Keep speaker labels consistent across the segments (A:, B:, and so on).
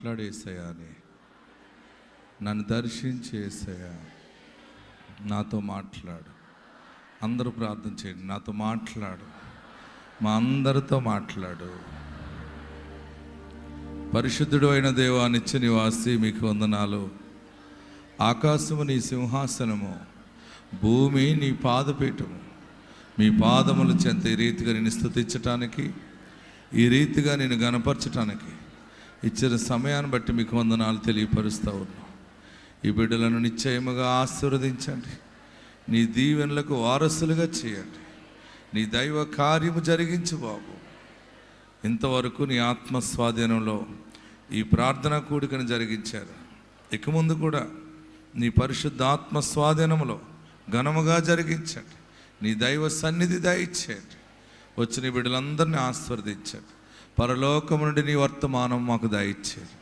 A: మాట్లాడేసయ్యా అని, నన్ను దర్శించేసయ్యా, నాతో మాట్లాడు. అందరూ ప్రార్థన చేయండి, నాతో మాట్లాడు, మా అందరితో మాట్లాడు. పరిశుద్ధుడు అయిన దేవా, నిత్య నివాసి, మీకు వందనాలు. ఆకాశము నీ సింహాసనము, భూమి నీ పాదపీఠము. మీ పాదముల చెంత ఈ రీతిగా నేను స్తుతించటానికి, ఈ రీతిగా నేను గణపరచటానికి ఇచ్చిన సమయాన్ని బట్టి మీకు వందనాలు తెలియపరుస్తూ ఉన్నాం. ఈ బిడ్డలను నిశ్చయముగా ఆశీర్వదించండి, నీ దీవెనలకు వారసులుగా చేయండి, నీ దైవ కార్యము జరిగించు బాబు. ఇంతవరకు నీ ఆత్మస్వాధీనంలో ఈ ప్రార్థన కూడికను జరిగించారు. ఇక ముందు కూడా నీ పరిశుద్ధ ఆత్మస్వాధీనంలో ఘనముగా జరిగించండి. నీ దైవ సన్నిధి దయచేయండి. వచ్చిన బిడ్డలందరినీ ఆశీర్వదించండి. పరలోకము నుండి నీ వర్తమానం మాకు దయచేయండి.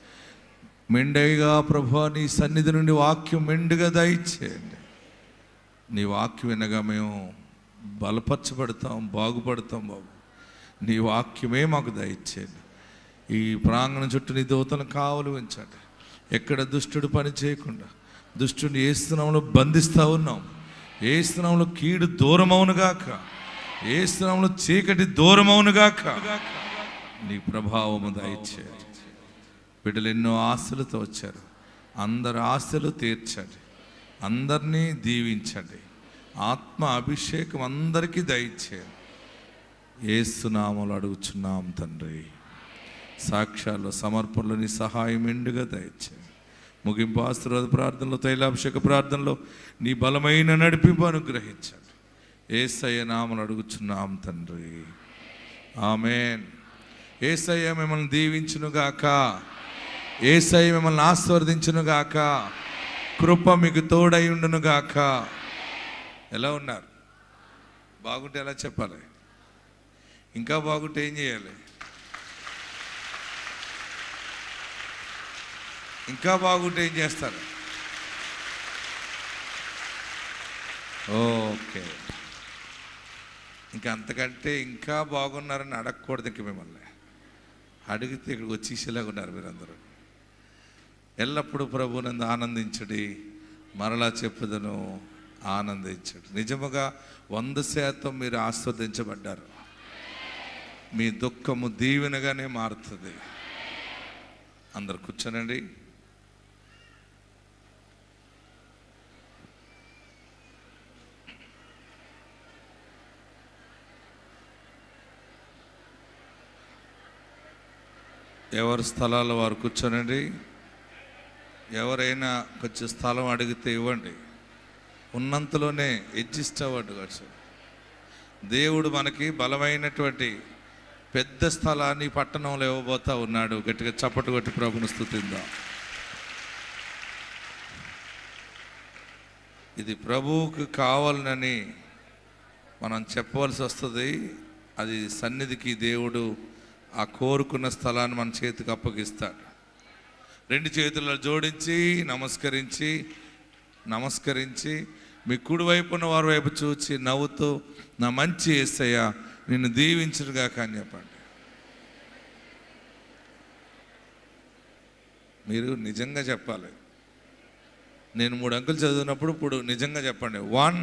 A: మెండైగా ప్రభువా, నీ సన్నిధి నుండి వాక్యం మెండుగా దయచేయండి. నీ వాక్యం వినగా మేము బలపరచబడతాం, బాగుపడతాం బాబు. నీ వాక్యమే మాకు దయచేయండి. ఈ ప్రాంగణం చుట్టూ నీ దూతలను కావలి ఉంచండి. ఎక్కడ దుష్టుడు పని చేయకుండా దుష్టుని ఏ స్థానంలో బంధిస్తూ ఉన్నాం. ఏ స్థానంలో కీడు దూరమవునుగాక, ఏ స్థానంలో చీకటి దూరమవునుగాక. నీ ప్రభావము దయచేయండి. బిడ్డలు ఎన్నో ఆశలతో వచ్చారు, అందరి ఆశలు తీర్చండి, అందరినీ దీవించండి. ఆత్మ అభిషేకం అందరికీ దయచేయండి. యేసు నామములో అడుగుచున్నాం తండ్రి. సాక్ష్యాల్లో సమర్పణలో నీ సహాయం ఎండుగా దయచేయండి. ముగింపు ఆశీర్వాద ప్రార్థనలో, తైలాభిషేక ప్రార్థనలో నీ బలమైన నడిపింపు అనుగ్రహించండి. యేసయ్య నామములో అడుగుచున్నాం తండ్రి, ఆమేన్. యేసయ్య మిమ్మల్ని దీవించునుగాక, యేసయ్య మిమ్మల్ని ఆశీర్వదించునుగాక, కృప మీకు తోడై ఉండునుగాక. ఎలా ఉన్నారు? బాగుంటే ఎలా చెప్పాలి? ఇంకా బాగుంటే ఏం చేయాలి? ఇంకా బాగుంటే ఏం చేస్తారు? ఓకే, ఇంకా అంతకంటే ఇంకా బాగున్నారని అడగకూడదు. ఇంక మిమ్మల్ని అడిగితే ఇక్కడికి వచ్చేసేలాగా ఉన్నారు మీరందరూ. ఎల్లప్పుడూ ప్రభువునందు ఆనందించుడి, మరలా చెప్పుదను ఆనందించుడు. నిజముగా 100% మీరు ఆస్వాదించబడ్డారు. మీ దుఃఖము దీవెనగానే మారుతుంది. అందరు కూర్చోనండి. ఎవరి స్థలాల్లో వారు కూర్చోనండి. ఎవరైనా కొంచెం స్థలం అడిగితే ఇవ్వండి. ఉన్నంతలోనే అడ్జస్ట్ అవ్వద్దు. దేవుడు మనకి బలమైనటువంటి పెద్ద స్థలాన్ని పట్టణంలో ఇవ్వబోతా ఉన్నాడు. గట్టిగా చప్పట్లు కొట్టి ప్రభువును స్తుతిద్దాం. ఇది ప్రభువుకు కావాలని మనం చెప్పవలసి వస్తుంది. అది సన్నిధికి దేవుడు ఆ కోరుకున్న స్థలాన్ని మన చేతికి అప్పగిస్తాడు. 2 చేతుల్లో జోడించి నమస్కరించి మీ కుడి వైపున్న వారి వైపు చూచి నవ్వుతూ, నా మంచి యేసయ్య నిన్ను దీవించునుగాక అని చెప్పండి. మీరు నిజంగా చెప్పాలి. నేను 3 అంకెలు చదివినప్పుడు ఇప్పుడు నిజంగా చెప్పండి. 1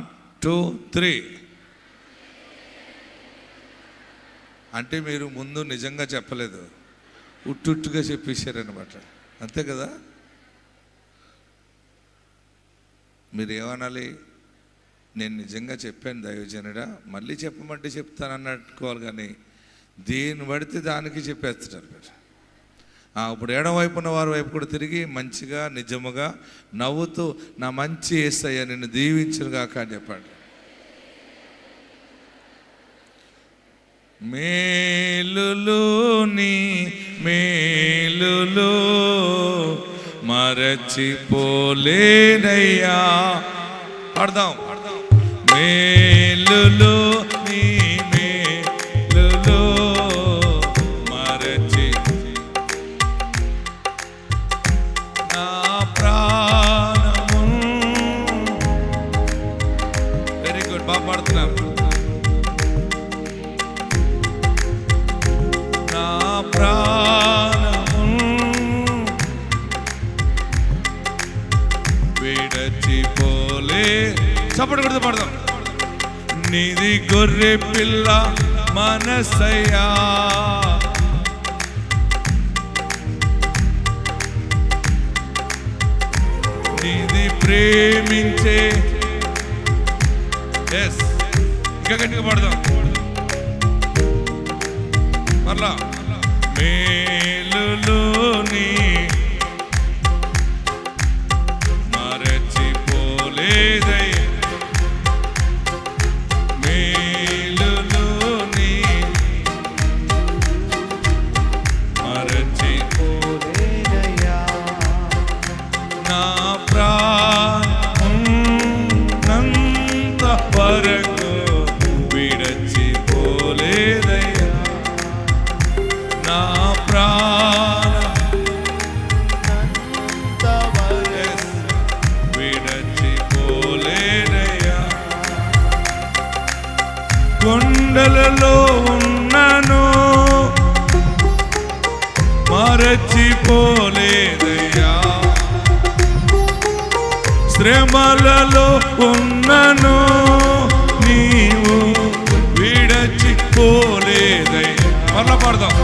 A: 2 3 అంటే మీరు ముందు నిజంగా చెప్పలేదు, ఉట్టుగా చెప్పేశారనమాట. అంతే కదా? మీరు ఏమనాలి? నేను నిజంగా చెప్పాను దైవజనుడా, మళ్ళీ చెప్పమంటే చెప్తానని అనుకోవాలి. కానీ దేని పడితే దానికి చెప్పేస్తున్నారు మీరు. ఇప్పుడు ఎడమవైపున్న వారి వైపు కూడా తిరిగి మంచిగా నిజముగా నవ్వుతూ, నా మంచి యేసయ్య నిన్ను దీవించునుగాక అని చెప్పండి. మేలులు నీ మేలులు మరచిపోలేనయ్యా. పాడదాం. మేలులు నీ మేలులు మరచి నా ప్రాణము. వెరీ గుడ్, బాగా పాడుతున్నాం. ప్రాణము విడచిపోలే. చప్పటి కొడుతూ పడదాం. నీది గొర్రె పిల్ల మనసయ్యా, నీది ప్రేమించే. ఎస్, ఇంకా గట్టిగా పడదాం మరలా. మేలులోని మరచిపోలేదయ్యా, మేలులోని మరచిపోలేదయ్యా, నా ప్రాణంత వరకు విడచిపోలేదయ్యా, నా ప్రాణంత వరకు విడచిపోలేదయ్యా. కొండలలో ఉన్నను మరచిపోలేదయ్యా, శ్రమలలో ఉన్నను నీవు విడచిపోలేదయ్యా. మరలా పడదాం.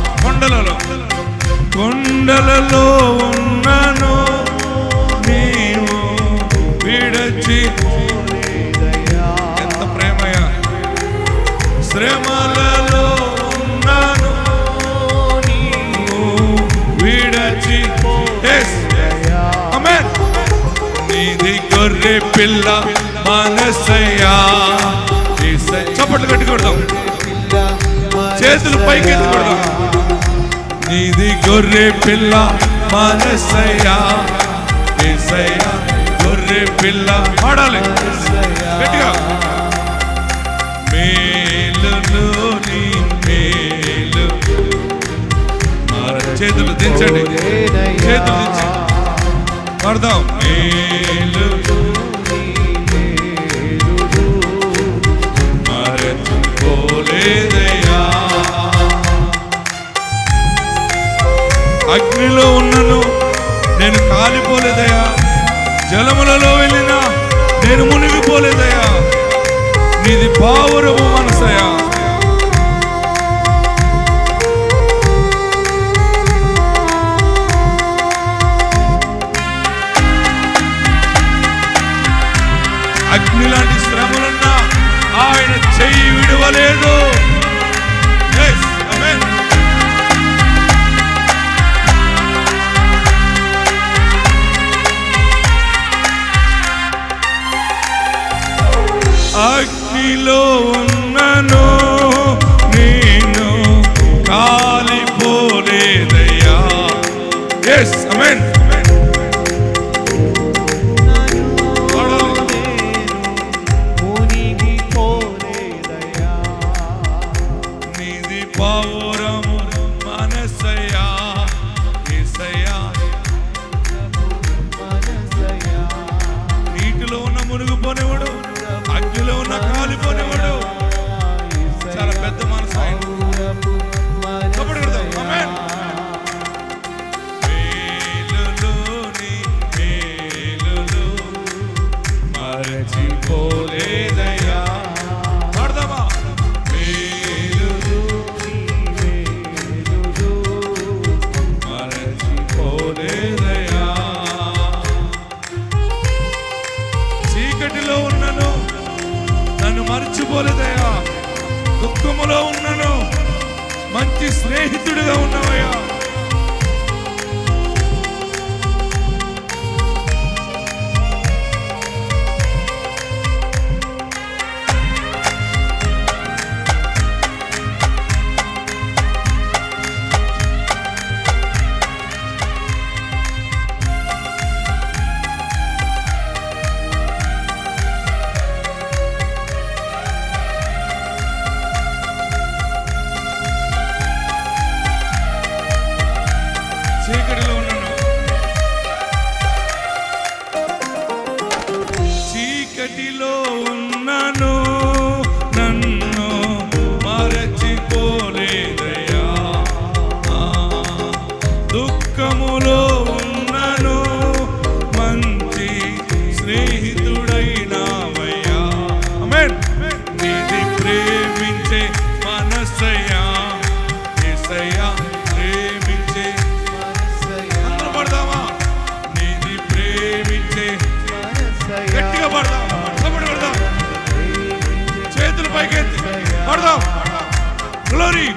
A: కొండలలో ఉన్నను నీవు విడచిపోలేదయ్యా. ఎంత ప్రేమయ్యా. శ్రమలలో ఉన్నను నీవు విడచిపోలేదయ్యా. ఆమేన్. నీది గొర్రె పిల్ల మనసయ్యా. చప్పట్లు కట్టి కొడదాం, చేతులు పైకి ఎత్తి కొడదాం. నీది గొర్రె పిల్ల మనసయ్యా, యేసయ్యా గొర్రె పిల్ల. పాడాలి గట్టిగా. మేలులోని మేలు. చేతులు దించండి, చేతులు దించండి పడదాం. మేలు మరచిపోలేదయ్యా, అగ్నిలో ఉన్నను నేను కాలిపోలేదయ్యా, జలములలో వెళ్ళినా నేను మునిగిపోలేదయ్యా, నీది పావురము మనసయ్యా. అగ్ని లాంటి శ్రమలున్నా ఆయన చెయ్యి విడవలేదు. అగ్నిలో ఉన్నను నేను కాలిపోలేదయ్యా. ఎస్, ఆమేన్. పావురము మనసయ్యా, యేసయ్యా నీటిలో ఉన్న మునిగిపోనేవాడు, అగ్నిలో ఉన్న కాలిపోనేవాడు. చాలా పెద్ద మనసు. ఆమేన్.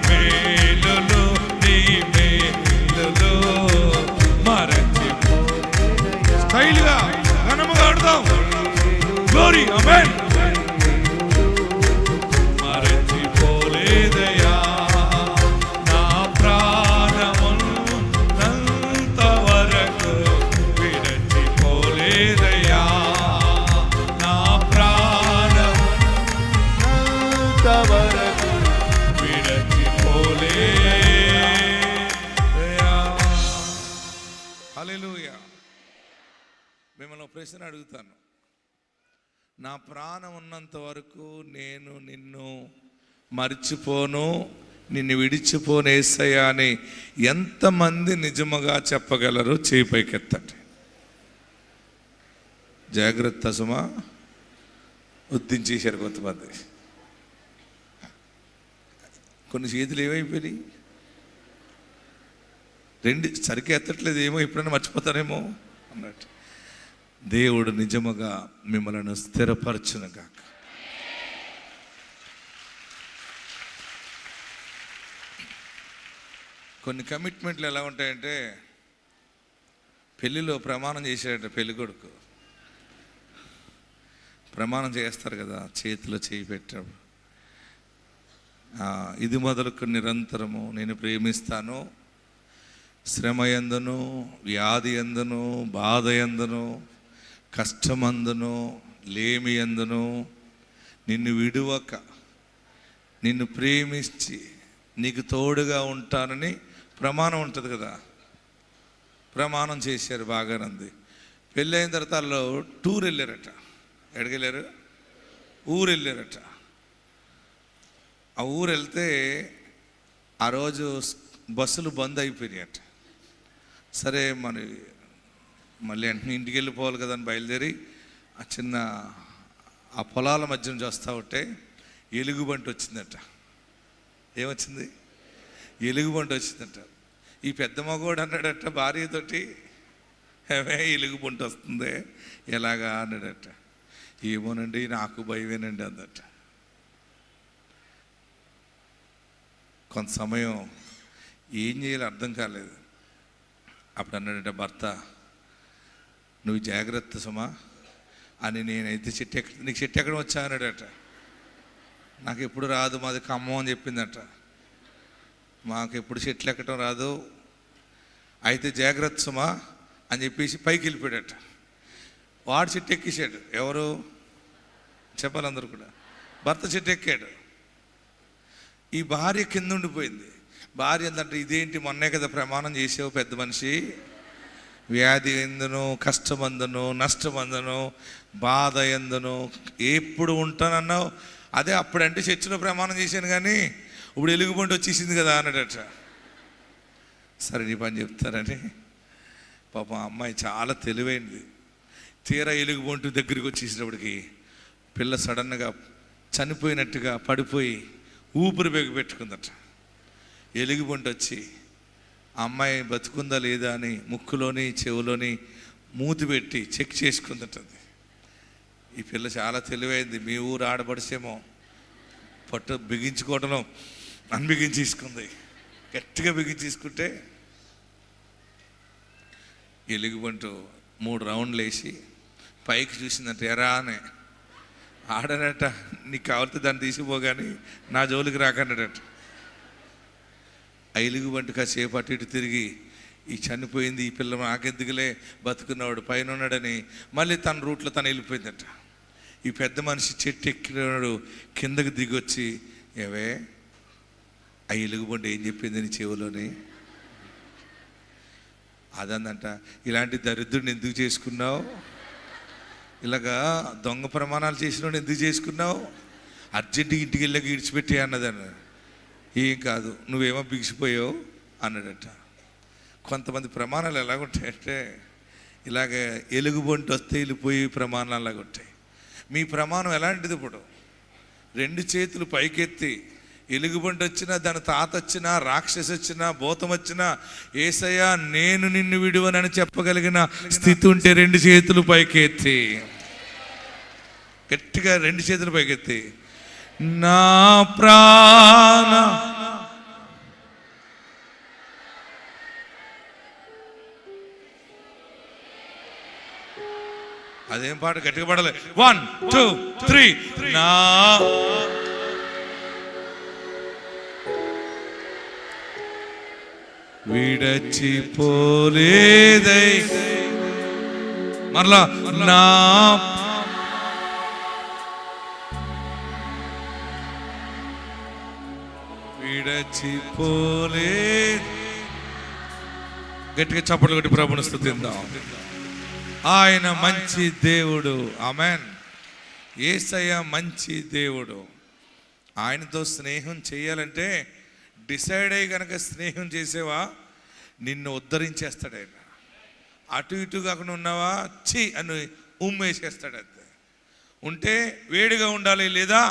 A: మేలులు నీ మేలులు మరచిపో. స్టైల్గా ఘనముగా ఆడదాం. గ్లోరీ, ఆమేన్. మరచిపోలేదయా నా ప్రాణమున్నంత వరకు, విడచిపోలేదయా నా ప్రాణమున్నంత వరకు, విడచిపోలేదయా. హల్లెలూయా. మిమ్మల్ని ప్రశ్న అడుగుతాను. నా ప్రాణం ఉన్నంత వరకు నేను నిన్ను మర్చిపోను, నిన్ను విడిచిపోను యేసయ్యా అని ఎంతమంది నిజముగా చెప్పగలరు? చేయి పైకెత్తండి. జాగ్రత్త సుమా, ఉద్దించేశారు కొంతమంది. కొన్ని చేతులు ఏమైపోయినాయి, రెండు సరిగ్గా ఎత్తట్లేదు, ఏమో ఎప్పుడైనా మర్చిపోతారేమో అన్నట్టు. దేవుడు నిజముగా మిమ్మల్ని స్థిరపరచునుగాక. కొన్ని కమిట్మెంట్లు ఎలా ఉంటాయంటే, పెళ్ళిలో ప్రమాణం చేశాడట పెళ్ళి కొడుకు. ప్రమాణం చేస్తారు కదా, చేతిలో చేయి పెట్టాడు. ఇది మొదలుకు నిరంతరము నేను ప్రేమిస్తాను, శ్రమ యందును, వ్యాధి యందును, బాధ యందును, కష్టమందును, లేమి యందును నిన్ను విడువక, నిన్ను ప్రేమించి నీకు తోడుగా ఉంటానని ప్రమాణం ఉంటుంది కదా. ప్రమాణం చేశారు, బాగానంది. పెళ్ళైన తర్వాత వాళ్ళు టూర్ వెళ్ళారట. ఎక్కడికి వెళ్ళారు? ఊరు వెళ్ళారట. ఆ ఊరు వెళ్తే ఆ రోజు బస్సులు బంద్ అయిపోయినాయట. సరే మళ్ళీ వెంటనే ఇంటికి వెళ్ళిపోవాలి కదా అని బయలుదేరి ఆ పొలాల మధ్య నుంచి వస్తూ ఉంటే ఎలుగుబంటి వచ్చిందట. ఏమొచ్చింది? ఎలుగుబంటి వచ్చిందట. ఈ పెద్ద మగవాడు అన్నాడట భార్యతోటి, ఏమే ఎలుగుబంటి వస్తుంది ఎలాగా అన్నాడట. ఏమోనండి నాకు భయమేనండి అందట. కొంత సమయం ఏం చేయాలో అర్థం కాలేదు. అప్పుడు అన్నాడట భర్త, నువ్వు జాగ్రత్త సుమా అని, నేనైతే నీకు చెట్టు ఎక్కడ వచ్చా అన్నాడట. నాకు ఎప్పుడు రాదు, మాది ఖమ్మం అని చెప్పిందట. మాకు ఎప్పుడు చెట్లు ఎక్కడం రాదు, అయితే జాగ్రత్త సుమా అని చెప్పేసి పైకి వెళ్ళిపోయాడట. వాడు చెట్టు ఎక్కేసాడు. ఎవరు చెప్పాలి అందరూ కూడా. భర్త చెట్టు ఎక్కాడు. ఈ భార్య కింద ఉండిపోయింది. భార్య ఏంటంటే, ఇదేంటి మొన్నే కదా ప్రమాణం చేసావు పెద్ద మనిషి, వ్యాధి ఎందును, కష్టమందును, నష్టమందును, బాధ ఎందును ఎప్పుడు ఉంటానన్నావు. అదే అప్పుడంటే చర్చిలో ప్రమాణం చేశాను కానీ ఇప్పుడు ఎలుగుబంటి వచ్చేసింది కదా అన్నాడట. సరే నీ పని చెప్తారని పాపం అమ్మాయి చాలా తెలివైంది. తీరా ఎలుగుబంటి దగ్గరికి వచ్చేసినప్పటికి పిల్ల సడన్గా చనిపోయినట్టుగా పడిపోయి ఊపిరి పెట్టుకుందట. ఎలుగుబంటి వచ్చి ఆ అమ్మాయి బతుకుందా లేదా అని ముక్కులోని చెవులోని మూతి పెట్టి చెక్ చేసుకుందటది. ఈ పిల్ల చాలా తెలివైంది. మీ ఊరు ఆడబడిసేమో పట్టు బిగించుకోవటంలో బిగించేసుకుంది. గట్టిగా బిగించేసుకుంటే ఎలుగుబంటు 3 రౌండ్లు వేసి పైకి చూసిందంట. ఎరా అని ఆడనట, నీకు కావాలితే దాన్ని తీసుకుపోగాని నా జోలికి రాకన్నాడట. ఆ ఎలుగుబంటి కాసేపు అటు ఇటు తిరిగి, ఈ చనిపోయింది ఈ పిల్ల నాకెందుకులే, బతుకున్నవాడు పైన ఉన్నాడని మళ్ళీ తన రూట్లో తను వెళ్ళిపోయిందట. ఈ పెద్ద మనిషి చెట్టు ఎక్కినాడు, కిందకి దిగొచ్చి, ఏవే ఆ ఎలుగుబంటి ఏం చెప్పింది నీ చెవులోని అదందంట. ఇలాంటి దరిద్రుడిని ఎందుకు చేసుకున్నావు, ఇలాగా దొంగ ప్రమాణాలు చేసినోడు ఎందుకు చేసుకున్నావు, అర్జెంటుగా ఇంటికి వెళ్ళాక ఇడిచిపెట్టే అన్నదన్న. ఏం కాదు, నువ్వేమో బిగిసిపోయావు అన్నాడట. కొంతమంది ప్రమాణాలు ఎలాగుంటాయంటే, ఇలాగ ఎలుగుబంటి వస్తే వెళ్ళిపోయి ప్రమాణాలు అలాగ ఉంటాయి. మీ ప్రమాణం ఎలాంటిది? ఇప్పుడు 2 చేతులు పైకెత్తి, ఎలుగుబంటి వచ్చినా, దాని తాత వచ్చినా, రాక్షసి వచ్చినా, భూతం వచ్చినా, యేసయ్యా నేను నిన్ను విడువనని చెప్పగలిగిన స్థితి ఉంటే 2 చేతులు పైకెత్తి, గట్టిగా 2 చేతులు పైకెత్తి, నా ప్రాణ అదేం పాట గట్టిగా పాడాలి. 1 2 3 నా విడచిపోలేదై మరలా నా విడచిపోలే. గట్టిగా చప్పట్లు కొట్టి ప్రభువుని స్తుతిద్దాం. ఆయన మంచి దేవుడు. ఆమెన్. యేసయ్య మంచి దేవుడు. ఆయనతో స్నేహం చేయాలంటే డిసైడ్ అయ్యి కనుక స్నేహం చేసేవా నిన్ను ఉద్ధరించేస్తాడు ఆయన. అటు ఇటు కాకుండా ఉన్నావా చి అని ఉమ్మేసేస్తాడు. అంతే. ఉంటే వేడిగా ఉండాలి లేదా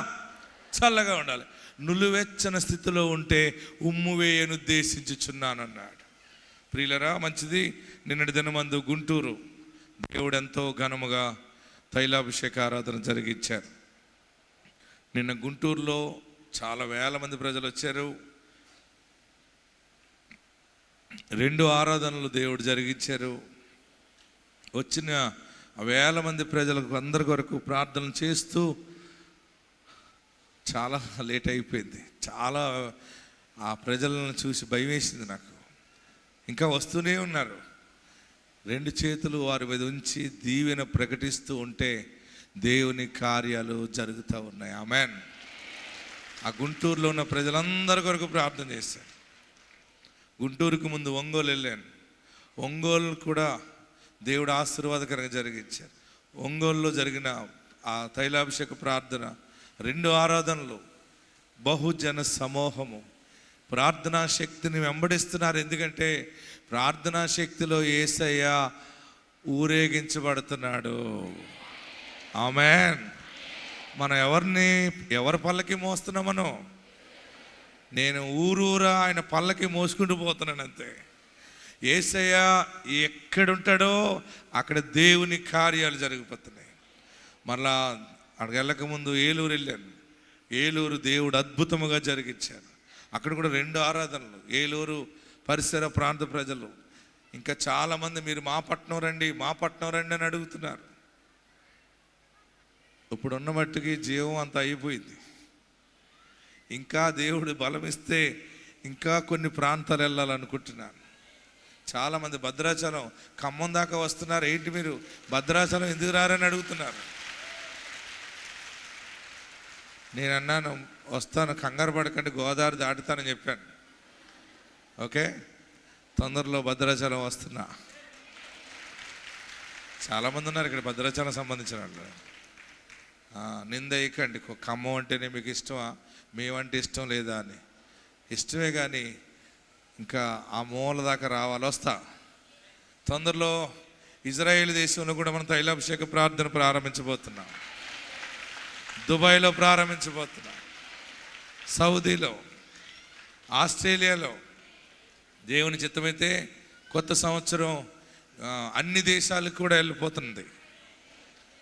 A: చల్లగా ఉండాలి. నులువెచ్చని స్థితిలో ఉంటే ఉమ్ము వేయను ఉద్దేశించుచున్నానన్నాడు. ప్రియులరా మంచిది. నిన్నటి దినమందు గుంటూరు దేవుడు ఎంతో ఘనముగా తైలాభిషేక ఆరాధన జరిగించారు. నిన్న గుంటూరులో చాలా వేల మంది ప్రజలు వచ్చారు. 2 ఆరాధనలు దేవుడు జరిగించారు. వచ్చిన వేల మంది ప్రజలకు అందరి కొరకు ప్రార్థన చేస్తూ చాలా లేట్ అయిపోయింది. చాలా ఆ ప్రజలను చూసి భయం వేసింది నాకు. ఇంకా వస్తూనే ఉన్నారు. 2 చేతులు వారి మీద ఉంచి దీవెన ప్రకటిస్తూ ఉంటే దేవుని కార్యాలు జరుగుతూ ఉన్నాయి. ఆమెన్. ఆ గుంటూరులో ఉన్న ప్రజలందరి కొరకు ప్రార్థన చేశాను. గుంటూరుకు ముందు ఒంగోలు వెళ్ళాను. ఒంగోలు కూడా దేవుడు ఆశీర్వాదకరంగా జరిగించారు. ఒంగోలులో జరిగిన ఆ తైలాభిషేక ప్రార్థన 2 ఆరాధనలు బహుజన సమూహము ప్రార్థనా శక్తిని వెంబడిస్తున్నారు. ఎందుకంటే ప్రార్థనా శక్తిలో యేసయ్య ఊరేగించబడుతున్నాడు. ఆమేన్. మనం ఎవరి పల్లకి మోస్తున్నాం? నేను ఊరూరా ఆయన పల్లకి మోసుకుంటూ పోతున్నాను అంతే. యేసయ్య ఎక్కడుంటాడో అక్కడ దేవుని కార్యాలు జరిగిపోతున్నాయి. మళ్ళా అక్కడికి వెళ్ళక ముందు ఏలూరు వెళ్ళాను. ఏలూరు దేవుడు అద్భుతముగా జరిగించారు. అక్కడ కూడా 2 ఆరాధనలు. ఏలూరు పరిసర ప్రాంత ప్రజలు ఇంకా చాలామంది మీరు మా పట్నం రండి అని అడుగుతున్నారు. ఇప్పుడున్న మట్టుకి జీవం అంతా అయిపోయింది. ఇంకా దేవుడు బలమిస్తే ఇంకా కొన్ని ప్రాంతాలు వెళ్ళాలనుకుంటున్నాను. చాలామంది భద్రాచలం ఖమ్మం దాకా వస్తున్నారు. ఏంటి మీరు భద్రాచలం ఎందుకు రారని అడుగుతున్నారు. నేను అన్నాను వస్తాను, కంగారు పడకండి, గోదావరి దాటుతానని చెప్పాను. ఓకే, తొందరలో భద్రాచలం వస్తున్నా. చాలామంది ఉన్నారు ఇక్కడ భద్రాచలం సంబంధించిన వాళ్ళు. నిందయ్యకండి, ఖమ్మం అంటేనే మీకు ఇష్టమా, మేమంటే ఇష్టం లేదా అని. ఇష్టమే కానీ ఇంకా ఆ మూల దాకా రావాలి. వస్తా. తొందరలో ఇజ్రాయేల్ దేశంలో కూడా మనం తైలాభిషేక ప్రార్థన ప్రారంభించబోతున్నాం. దుబాయ్లో ప్రారంభించబోతున్నాం. సౌదీలో, ఆస్ట్రేలియాలో దేవుని చిత్తమైతే కొత్త సంవత్సరం అన్ని దేశాలకు కూడా వెళ్ళిపోతుంది.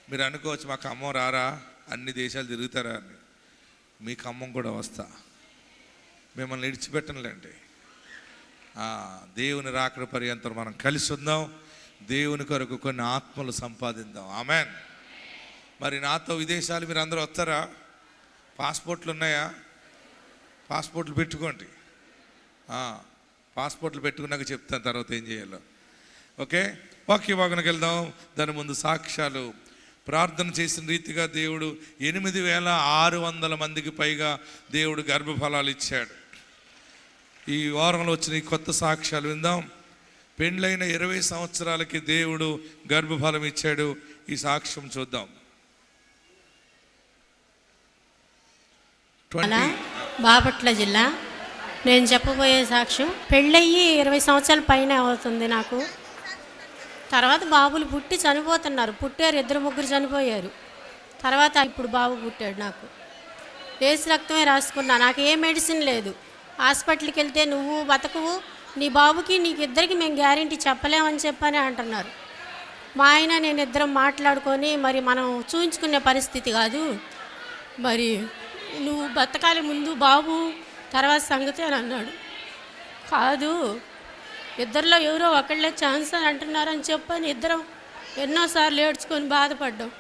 A: మీరు అనుకోవచ్చు మా ఖమ్మం రారా, అన్ని దేశాలు తిరుగుతారా అని. మీ ఖమ్మం కూడా వస్తా, మిమ్మల్ని విడిచిపెట్టనులేండి. దేవుని రాకడ పర్యంతం మనం కలిసి ఉందాం. దేవుని కొరకు కొన్ని ఆత్మలు సంపాదిద్దాం. ఆమెన్. మరి నాతో విదేశాలు మీరు అందరూ వస్తారా? పాస్పోర్ట్లు ఉన్నాయా? పాస్పోర్ట్లు పెట్టుకోండి. పాస్పోర్ట్లు పెట్టుకున్నాక చెప్తాను తర్వాత ఏం చేయాలో. ఓకే, వాక్య భాగంలోకి వెళ్దాం. దాని ముందు సాక్ష్యాలు. ప్రార్థన చేసిన రీతిగా దేవుడు 8,600 మందికి పైగా దేవుడు గర్భఫలాలు ఇచ్చాడు. ఈ వారంలో వచ్చిన ఈ కొత్త సాక్ష్యాలు విందాం. పెండ్లైన 20 సంవత్సరాలకి దేవుడు గర్భఫలం ఇచ్చాడు. ఈ సాక్ష్యం చూద్దాం.
B: బాపట్ల జిల్లా. నేను చెప్పబోయే సాక్ష్యం, పెళ్ళయ్యి 20 సంవత్సరాల పైన అవుతుంది నాకు. తర్వాత బాబులు పుట్టి చనిపోతున్నారు. పుట్టారు, 2-3 చనిపోయారు. తర్వాత ఇప్పుడు బాబు పుట్టాడు. నాకు వేసి రక్తమే రాసుకున్నా. నాకు ఏ మెడిసిన్ లేదు. హాస్పిటల్కి వెళ్తే నువ్వు బతకవు, నీ బాబుకి నీకు ఇద్దరికి మేము గ్యారెంటీ చెప్పలేమని చెప్పని అంటున్నారు. మా ఆయన నేను ఇద్దరం మాట్లాడుకొని, మరి మనం చూయించుకునే పరిస్థితి కాదు, మరి నువ్వు బతకాలి ముందు బాబు, తర్వాత సంగతి అని అన్నాడు. కాదు, ఇద్దరిలో ఎవరో ఒకళ్ళే ఛాన్స్ అని అంటున్నారని చెప్పని ఇద్దరం ఎన్నోసార్లు ఏడ్చుకొని బాధపడ్డాం.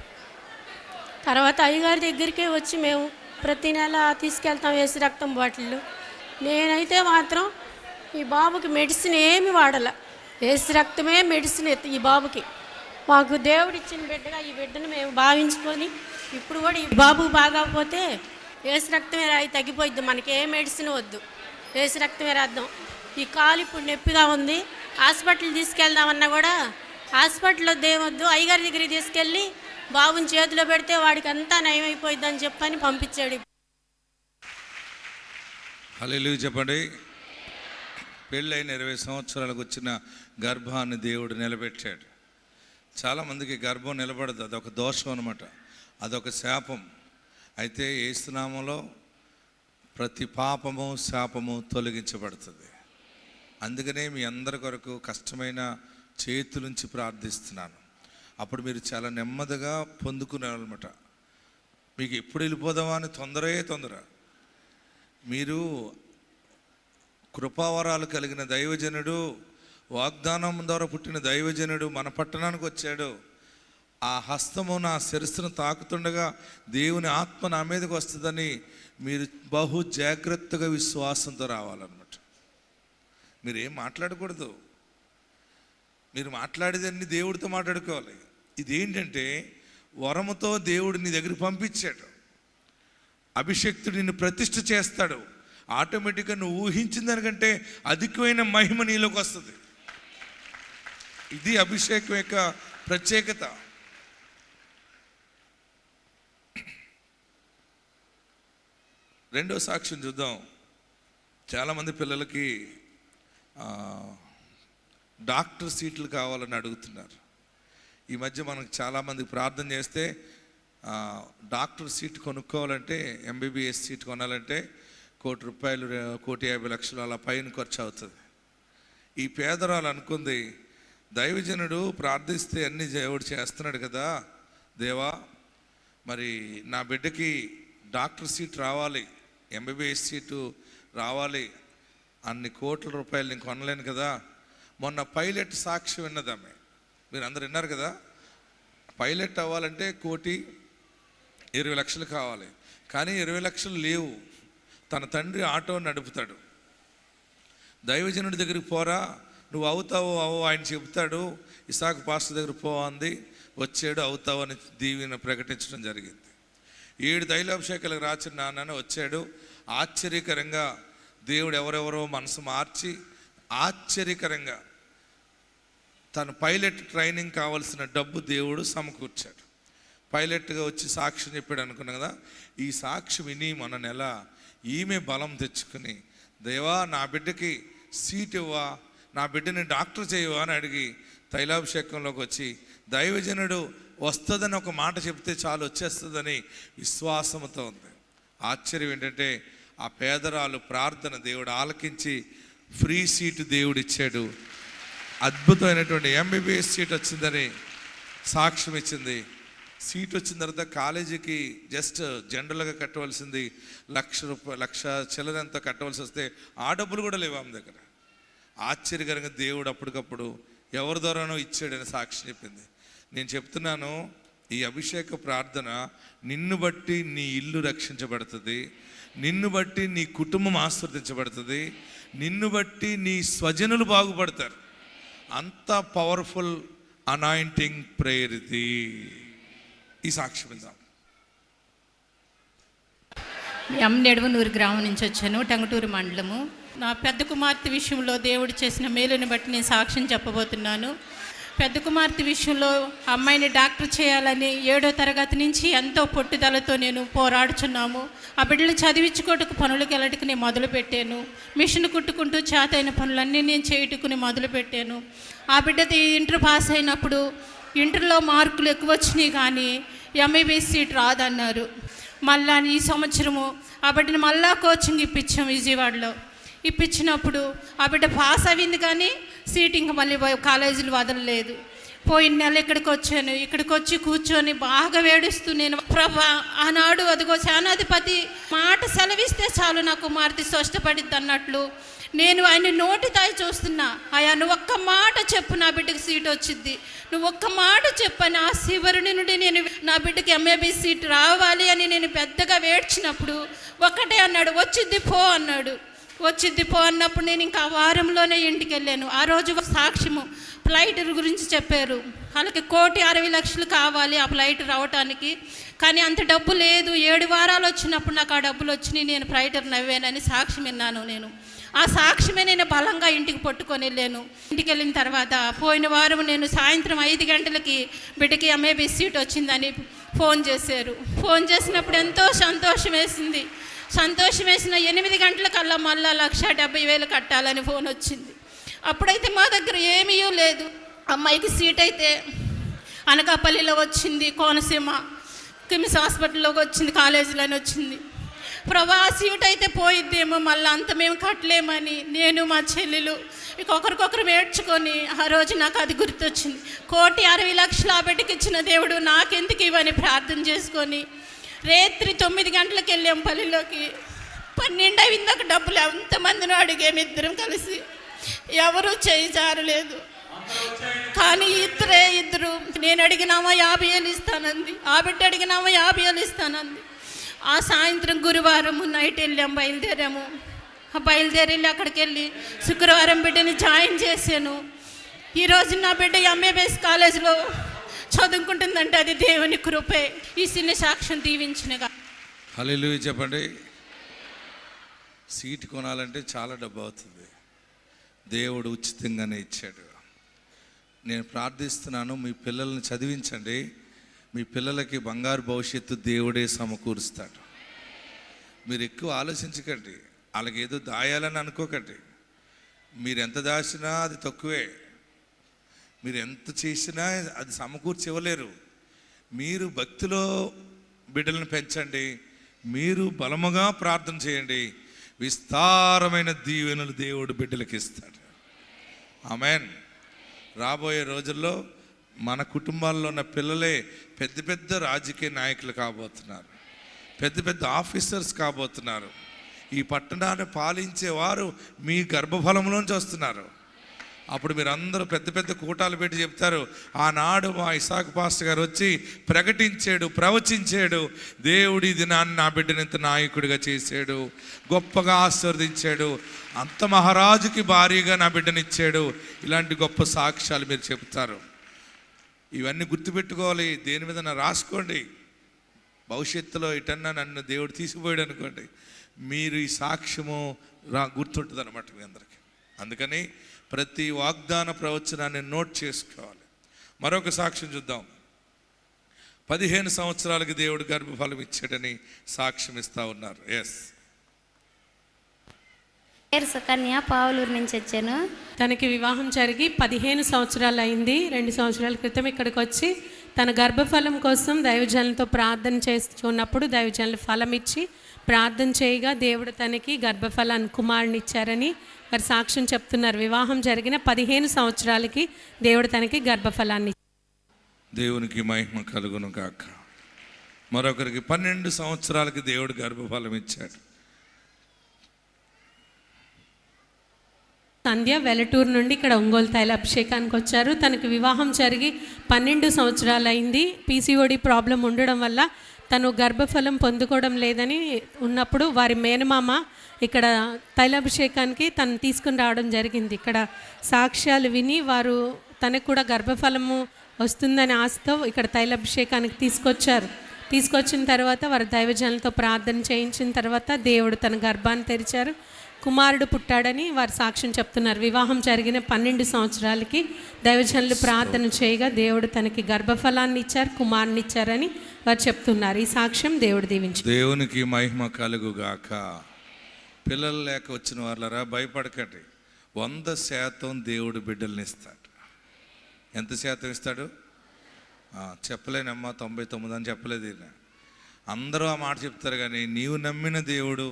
B: తర్వాత అయ్యగారి దగ్గరికే వచ్చి మేము ప్రతి నెల తీసుకెళ్తాం వేసి రక్తం బాటిళ్ళు. నేనైతే మాత్రం ఈ బాబుకి మెడిసిన్ ఏమి వాడాల, వేసి రక్తమే మెడిసిన్ ఈ బాబుకి. మాకు దేవుడిచ్చిన బిడ్డగా ఈ బిడ్డను మేము భావించుకొని ఇప్పుడు కూడా ఈ బాబుకు బాగాపోతే వేసి రక్తమే రాయి తగ్గిపోయిద్ది, మనకి ఏ మెడిసిన్ వద్దు, వేసి రక్తమే రాద్దాం. ఈ కాలు ఇప్పుడు నొప్పిగా ఉంది, హాస్పిటల్ తీసుకెళ్దామన్నా కూడా హాస్పిటల్లో దేవద్దు, అయ్యగారి దగ్గరికి తీసుకెళ్ళి బాబుని చేతిలో పెడితే వాడికి అంతా నయమైపోయిద్దని చెప్పని పంపించాడు.
A: హల్లెలూయా చెప్పండి. పెళ్ళైన 20 సంవత్సరాలకు వచ్చిన గర్భాన్ని దేవుడు నిలబెట్టాడు. చాలామందికి గర్భం నిలబడదు, అదొక దోషం అనమాట, అదొక శాపం. అయితే యేసు నామములో ప్రతి పాపము శాపము తొలగించబడుతుంది. అందుకనే మీ అందరి కొరకు కష్టమైన చేతులుంచి ప్రార్థిస్తున్నాను. అప్పుడు మీరు చాలా నెమ్మదిగా పొందుకునేవాళ్ళమాట. మీకు ఎప్పుడు వెళ్ళిపోదామా అని తొందర. మీరు కృపావరాలు కలిగిన దైవజనుడు, వాగ్దానం ద్వారా పుట్టిన దైవజనుడు మన పట్టణానికి వచ్చాడు. ఆ హస్తము నా శిరస్సును తాకుతుండగా దేవుని ఆత్మ నా మీదకి వస్తుందని మీరు బహు జాగ్రత్తగా విశ్వాసంతో రావాలన్నమాట. మీరు ఏం మాట్లాడకూడదు, మీరు మాట్లాడేదాన్ని దేవుడితో మాట్లాడుకోవాలి. ఇదేంటంటే వరముతో దేవుడు నీ దగ్గర పంపించాడు, అభిషక్తుడు నిన్ను ప్రతిష్ఠ చేస్తాడు. ఆటోమేటిక్గా నువ్వు ఊహించిన దానికంటే అధికమైన మహిమ నీలోకి వస్తుంది. ఇది అభిషేకం యొక్క ప్రత్యేకత. రెండో సాక్ష్యం చూద్దాం. చాలామంది పిల్లలకి డాక్టర్ సీట్లు కావాలని అడుగుతున్నారు. ఈ మధ్య మనకు చాలామంది ప్రార్థన చేస్తే డాక్టర్ సీట్ కొనుక్కోవాలంటే, ఎంబీబీఎస్ సీట్ కొనాలంటే ₹1 కోటి, ₹1,50,00,000 అలా పైన ఖర్చు అవుతుంది. ఈ పేదరాలు అనుకుంది, దైవజనుడు ప్రార్థిస్తే అన్ని దేవుడు చేస్తున్నాడు కదా, దేవా మరి నా బిడ్డకి డాక్టర్ సీట్ రావాలి, ఎంబీబీఎస్ సీటు రావాలి, అన్ని ₹1,00,00,000 నేను కొనలేను కదా. మొన్న పైలట్ సాక్ష్యం విన్నదామె, మీరు అందరు విన్నారు కదా. పైలట్ అవ్వాలంటే ₹1,20,00,000 కావాలి, కానీ 20,00,000 లేవు. తన తండ్రి ఆటో నడుపుతాడు. దైవజనుడి దగ్గరికి పోరా, నువ్వు అవుతావు ఆయన చెబుతాడు, ఇసాకు పాస్టర్ దగ్గర పోంది, వచ్చాడు, అవుతావు అని దీవెన ప్రకటించడం జరిగింది. 7 తైలాభిషేకాలకు రాచిన నాన్న వచ్చాడు. ఆశ్చర్యకరంగా దేవుడు ఎవరెవరో మనసు మార్చి ఆశ్చర్యకరంగా తన పైలట్ ట్రైనింగ్ కావాల్సిన డబ్బు దేవుడు సమకూర్చాడు. పైలట్గా వచ్చి సాక్ష్యం చెప్పాడు అనుకున్నాం కదా. ఈ సాక్ష్యం విని మన నెల ఈమె బలం తెచ్చుకుని, దేవా నా బిడ్డకి సీట్ ఇవ్వా, నా బిడ్డని డాక్టర్ చేయవా అని అడిగి తైలాభిషేకంలోకి వచ్చి దైవజనుడు వస్తుందని ఒక మాట చెప్తే చాలు వచ్చేస్తుందని విశ్వాసంతో ఉంది. ఆశ్చర్యం ఏంటంటే ఆ పేదరాలు ప్రార్థన దేవుడు ఆలకించి ఫ్రీ సీటు దేవుడు ఇచ్చాడు. అద్భుతమైనటువంటి ఎంబీబీఎస్ సీట్ వచ్చిందని సాక్ష్యం ఇచ్చింది. సీట్ వచ్చిన తర్వాత కాలేజీకి జస్ట్ జనరల్గా కట్టవలసింది ₹1,00,000 చిల్లరంతా కట్టవలసి వస్తే ఆ డబ్బులు కూడా లేవు ఆమె దగ్గర. ఆశ్చర్యకరంగా దేవుడు అప్పటికప్పుడు ఎవరి ద్వారానో ఇచ్చాడని సాక్ష్యం చెప్పింది. నేను చెప్తున్నాను, ఈ అభిషేక ప్రార్థన నిన్ను బట్టి నీ ఇల్లు రక్షించబడుతుంది, నిన్ను బట్టి నీ కుటుంబం ఆశీర్వదించబడుతుంది, నిన్ను బట్టి నీ స్వజనులు బాగుపడతారు. అంత పవర్ఫుల్ అనాయింటింగ్ ప్రేయర్ ఇది. ఈ సాక్ష్యం ఇద్దాం.
C: నెడవనూరు గ్రామం నుంచి వచ్చాను, టంగుటూరు మండలము. నా పెద్ద కుమార్తె విషయంలో దేవుడు చేసిన మేలుని బట్టి నేను సాక్ష్యం చెప్పబోతున్నాను. పెద్ద కుమార్తె విషయంలో అమ్మాయిని డాక్టర్ చేయాలని 7వ తరగతి నుంచి ఎంతో పట్టుదలతో నేను పోరాడుచున్నాము. ఆ బిడ్డలు చదివించుకోవటకు పనులకు వెళ్ళటకు నేను మొదలుపెట్టాను. మిషన్ కుట్టుకుంటూ చేతైన పనులన్నీ నేను చేయుటకుని మొదలుపెట్టాను. ఆ బిడ్డది ఇంటర్ పాస్ అయినప్పుడు ఇంటర్లో మార్కులు ఎక్కువ వచ్చినాయి, కానీ ఎంబీబీఎస్ సీట్ రాదన్నారు. మళ్ళా ఈ సంవత్సరము ఆ బిడ్డను మళ్ళా కోచింగ్ ఇప్పించాం విజయవాడలో. ఇప్పించినప్పుడు ఆ బిడ్డ పాస్ అయింది, కానీ సీట్ ఇంకా మళ్ళీ కాలేజీలు వదలలేదు. పోయిన నెల ఇక్కడికి వచ్చాను. ఇక్కడికి వచ్చి కూర్చొని బాగా వేడుస్తూ నేను, ప్రభా ఆనాడు అదిగో సేనాధిపతి మాట సెలవిస్తే చాలు నా కుమార్తె స్వస్థపడిద్ది అన్నట్లు నేను ఆయన నోటి తాయి చూస్తున్నా, అయ్యా నువ్వు ఒక్క మాట చెప్పు నా బిడ్డకి సీట్ వచ్చింది, నువ్వు ఒక్క మాట చెప్పని ఆ శివరుని నుండి నేను నా బిడ్డకి ఎంఏబీ సీట్ రావాలి అని నేను పెద్దగా వేడ్చినప్పుడు ఒకటే అన్నాడు, వచ్చిద్ది పో అన్నాడు. వచ్చిద్ది పో అన్నప్పుడు నేను ఇంకా ఆ వారంలోనే ఇంటికి వెళ్ళాను. ఆ రోజు సాక్ష్యము ఫ్లైట్ గురించి చెప్పారు. వాళ్ళకి 1,60,00,000 కావాలి ఆ ఫ్లైట్ రావటానికి, కానీ అంత డబ్బు లేదు. 7 వారాలు వచ్చినప్పుడు నాకు ఆ డబ్బులు వచ్చినాయి, నేను ఫ్లైట్ నవ్వానని సాక్ష్యం విన్నాను. నేను ఆ సాక్ష్యమే నేను బలంగా ఇంటికి పట్టుకొని వెళ్ళాను. ఇంటికి వెళ్ళిన తర్వాత పోయిన వారం నేను సాయంత్రం 5 గంటలకి బిడ్డకి ఎంఏబీ సీట్ వచ్చిందని ఫోన్ చేశారు. ఫోన్ చేసినప్పుడు ఎంతో సంతోషం వేసింది. సంతోషం వేసిన 8 గంటలకల్లా మళ్ళీ 1,70,000 కట్టాలని ఫోన్ వచ్చింది. అప్పుడైతే మా దగ్గర ఏమీ లేదు. అమ్మాయికి సీట్ అయితే అనకాపల్లిలో వచ్చింది, కోనసీమ కిమ్స్ హాస్పిటల్లోకి వచ్చింది, కాలేజీలోనే వచ్చింది. ప్రభా సీట్ అయితే పోయిద్దేమో, మళ్ళీ అంత మేము కట్టలేమని నేను మా చెల్లెలు ఒకరికొకరు ఏడ్చుకొని ఆ రోజు నాకు అది గుర్తొచ్చింది. 1,60,00,000 ఆ బిడ్డకి ఇచ్చిన దేవుడు నాకెందుకు ఇవని ప్రార్థన చేసుకొని రాత్రి 9 గంటలకు వెళ్ళాం పల్లిలోకి. 12 అయిందాక డబ్బులు ఎంతమందినో అడిగాము, ఇద్దరం కలిసి ఎవరు చేయి జారలేదు. కానీ ఇద్దరు నేను అడిగినామా 50,000 ఇస్తానంది, ఆ బిడ్డ అడిగినామా 50,000 ఇస్తానంది. ఆ సాయంత్రం గురువారం నైట్ వెళ్ళాము, బయలుదేరి వెళ్ళి అక్కడికి వెళ్ళి శుక్రవారం బిడ్డని జాయిన్ చేశాను. ఈరోజు నా బిడ్డ ఎంఏబీఎస్ కాలేజీలో చదువుకుంటుందంటే అది దేవుని కృపే. ఈ చిన్న సాక్ష్యం దీవించినగా.
A: హల్లెలూయా చెప్పండి. సీట్ కొనాలంటే చాలా డబ్బు అవుతుంది, దేవుడు ఉచితంగానే ఇచ్చాడు. నేను ప్రార్థిస్తున్నాను, మీ పిల్లల్ని చదివించండి. మీ పిల్లలకి బంగారు భవిష్యత్తు దేవుడే సమకూరుస్తాడు. మీరు ఎక్కువ ఆలోచించకండి, వాళ్ళకి ఏదో దాయాలని అనుకోకండి. మీరు ఎంత దాచినా అది తక్కువే, మీరు ఎంత చేసినా అది సమకూర్చి ఇవ్వలేరు. మీరు భక్తిలో బిడ్డలను పెంచండి, మీరు బలముగా ప్రార్థన చేయండి, విస్తారమైన దీవెనలు దేవుడు బిడ్డలకు ఇస్తాడు. ఆమేన్. రాబోయే రోజుల్లో మన కుటుంబాల్లో ఉన్న పిల్లలే పెద్ద పెద్ద రాజకీయ నాయకులు కాబోతున్నారు, పెద్ద పెద్ద ఆఫీసర్స్ కాబోతున్నారు. ఈ పట్టణాన్ని పాలించేవారు మీ గర్భఫలంలోంచి వస్తున్నారు. అప్పుడు మీరు అందరూ పెద్ద పెద్ద కూటాలు పెట్టి చెప్తారు, ఆనాడు మా ఇసాక్ పాస్టర్ గారు వచ్చి ప్రకటించాడు, ప్రవచించాడు, దేవుడి దినాన్ని నా బిడ్డని ఇంత నాయకుడిగా చేశాడు, గొప్పగా ఆశీర్వదించాడు, అంత మహారాజుకి భారీగా నా బిడ్డనిచ్చాడు. ఇలాంటి గొప్ప సాక్ష్యాలు మీరు చెప్తారు. ఇవన్నీ గుర్తుపెట్టుకోవాలి, దేని మీద రాసుకోండి. భవిష్యత్తులో ఇటన్నా నన్ను దేవుడు తీసుకుపోయాడు అనుకోండి, మీరు ఈ సాక్ష్యము గుర్తుంటుంది అన్నమాట మీ అందరికీ. అందుకని ప్రతి వాగ్దాన ప్రవచనాన్ని నోట్ చేసుకోవాలి. మరొక సాక్ష్యం చూద్దాం. 15 సంవత్సరాలకి దేవుడు గర్భఫలం ఇచ్చాడని సాక్ష్యం ఇస్తా ఉన్నారు. ఎస్,
D: సుకన్య, పావులూరు నుంచి వచ్చాను.
B: తనకి వివాహం జరిగి 15 సంవత్సరాలు అయింది. 2 సంవత్సరాల క్రితం ఇక్కడికి వచ్చి తన గర్భఫలం కోసం దైవజనులతో ప్రార్థన చేస్తున్నప్పుడు దైవజనులు ఫలం ఇచ్చి ప్రార్థన చేయగా దేవుడు తనకి గర్భఫలాన్ని కుమారుని ఇచ్చారని వారు సాక్ష్యం చెప్తున్నారు. వివాహం జరిగిన 15 సంవత్సరాలకి దేవుడు తనకి గర్భఫలాన్ని.
A: దేవునికి మహిమ కలుగును గాక. మరొకరికి 12 సంవత్సరాలకి దేవుడు గర్భఫలం ఇచ్చాడు.
B: సంధ్య వెలటూరు నుండి ఇక్కడ ఒంగోలు తైలాభిషేకానికి వచ్చారు. తనకు వివాహం జరిగి 12 సంవత్సరాలు అయింది. పీసీఓడి ప్రాబ్లం ఉండడం వల్ల తను గర్భఫలం పొందుకోవడం లేదని ఉన్నప్పుడు వారి మేనమామ ఇక్కడ తైలాభిషేకానికి తను తీసుకుని రావడం జరిగింది. ఇక్కడ సాక్ష్యాలు విని వారు తనకు కూడా గర్భఫలము వస్తుందని ఆశతో ఇక్కడ తైలాభిషేకానికి తీసుకొచ్చారు. తీసుకొచ్చిన తర్వాత వారు దైవజనులతో ప్రార్థన చేయించిన తర్వాత దేవుడు తన గర్భాన్ని తెరిచారు, కుమారుడు పుట్టాడని వారు సాక్ష్యం చెప్తున్నారు. వివాహం జరిగిన 12 సంవత్సరాలకి దైవజనులు ప్రార్థన చేయగా దేవుడు తనకి గర్భఫలాన్ని ఇచ్చారు, కుమారుని ఇచ్చారని వారు చెప్తున్నారు. ఈ సాక్ష్యం దేవుడు దీవించు.
A: దేవునికి మహిమ కలుగుగాక. పిల్లలు లేక వచ్చిన వాళ్ళరా భయపడకండి. 100% దేవుడు బిడ్డల్ని ఇస్తాడు. ఎంత శాతం ఇస్తాడు చెప్పలేనమ్మా, 99 అని చెప్పలేదు. అందరూ ఆ మాట చెప్తారు, కానీ నీవు నమ్మిన దేవుడు,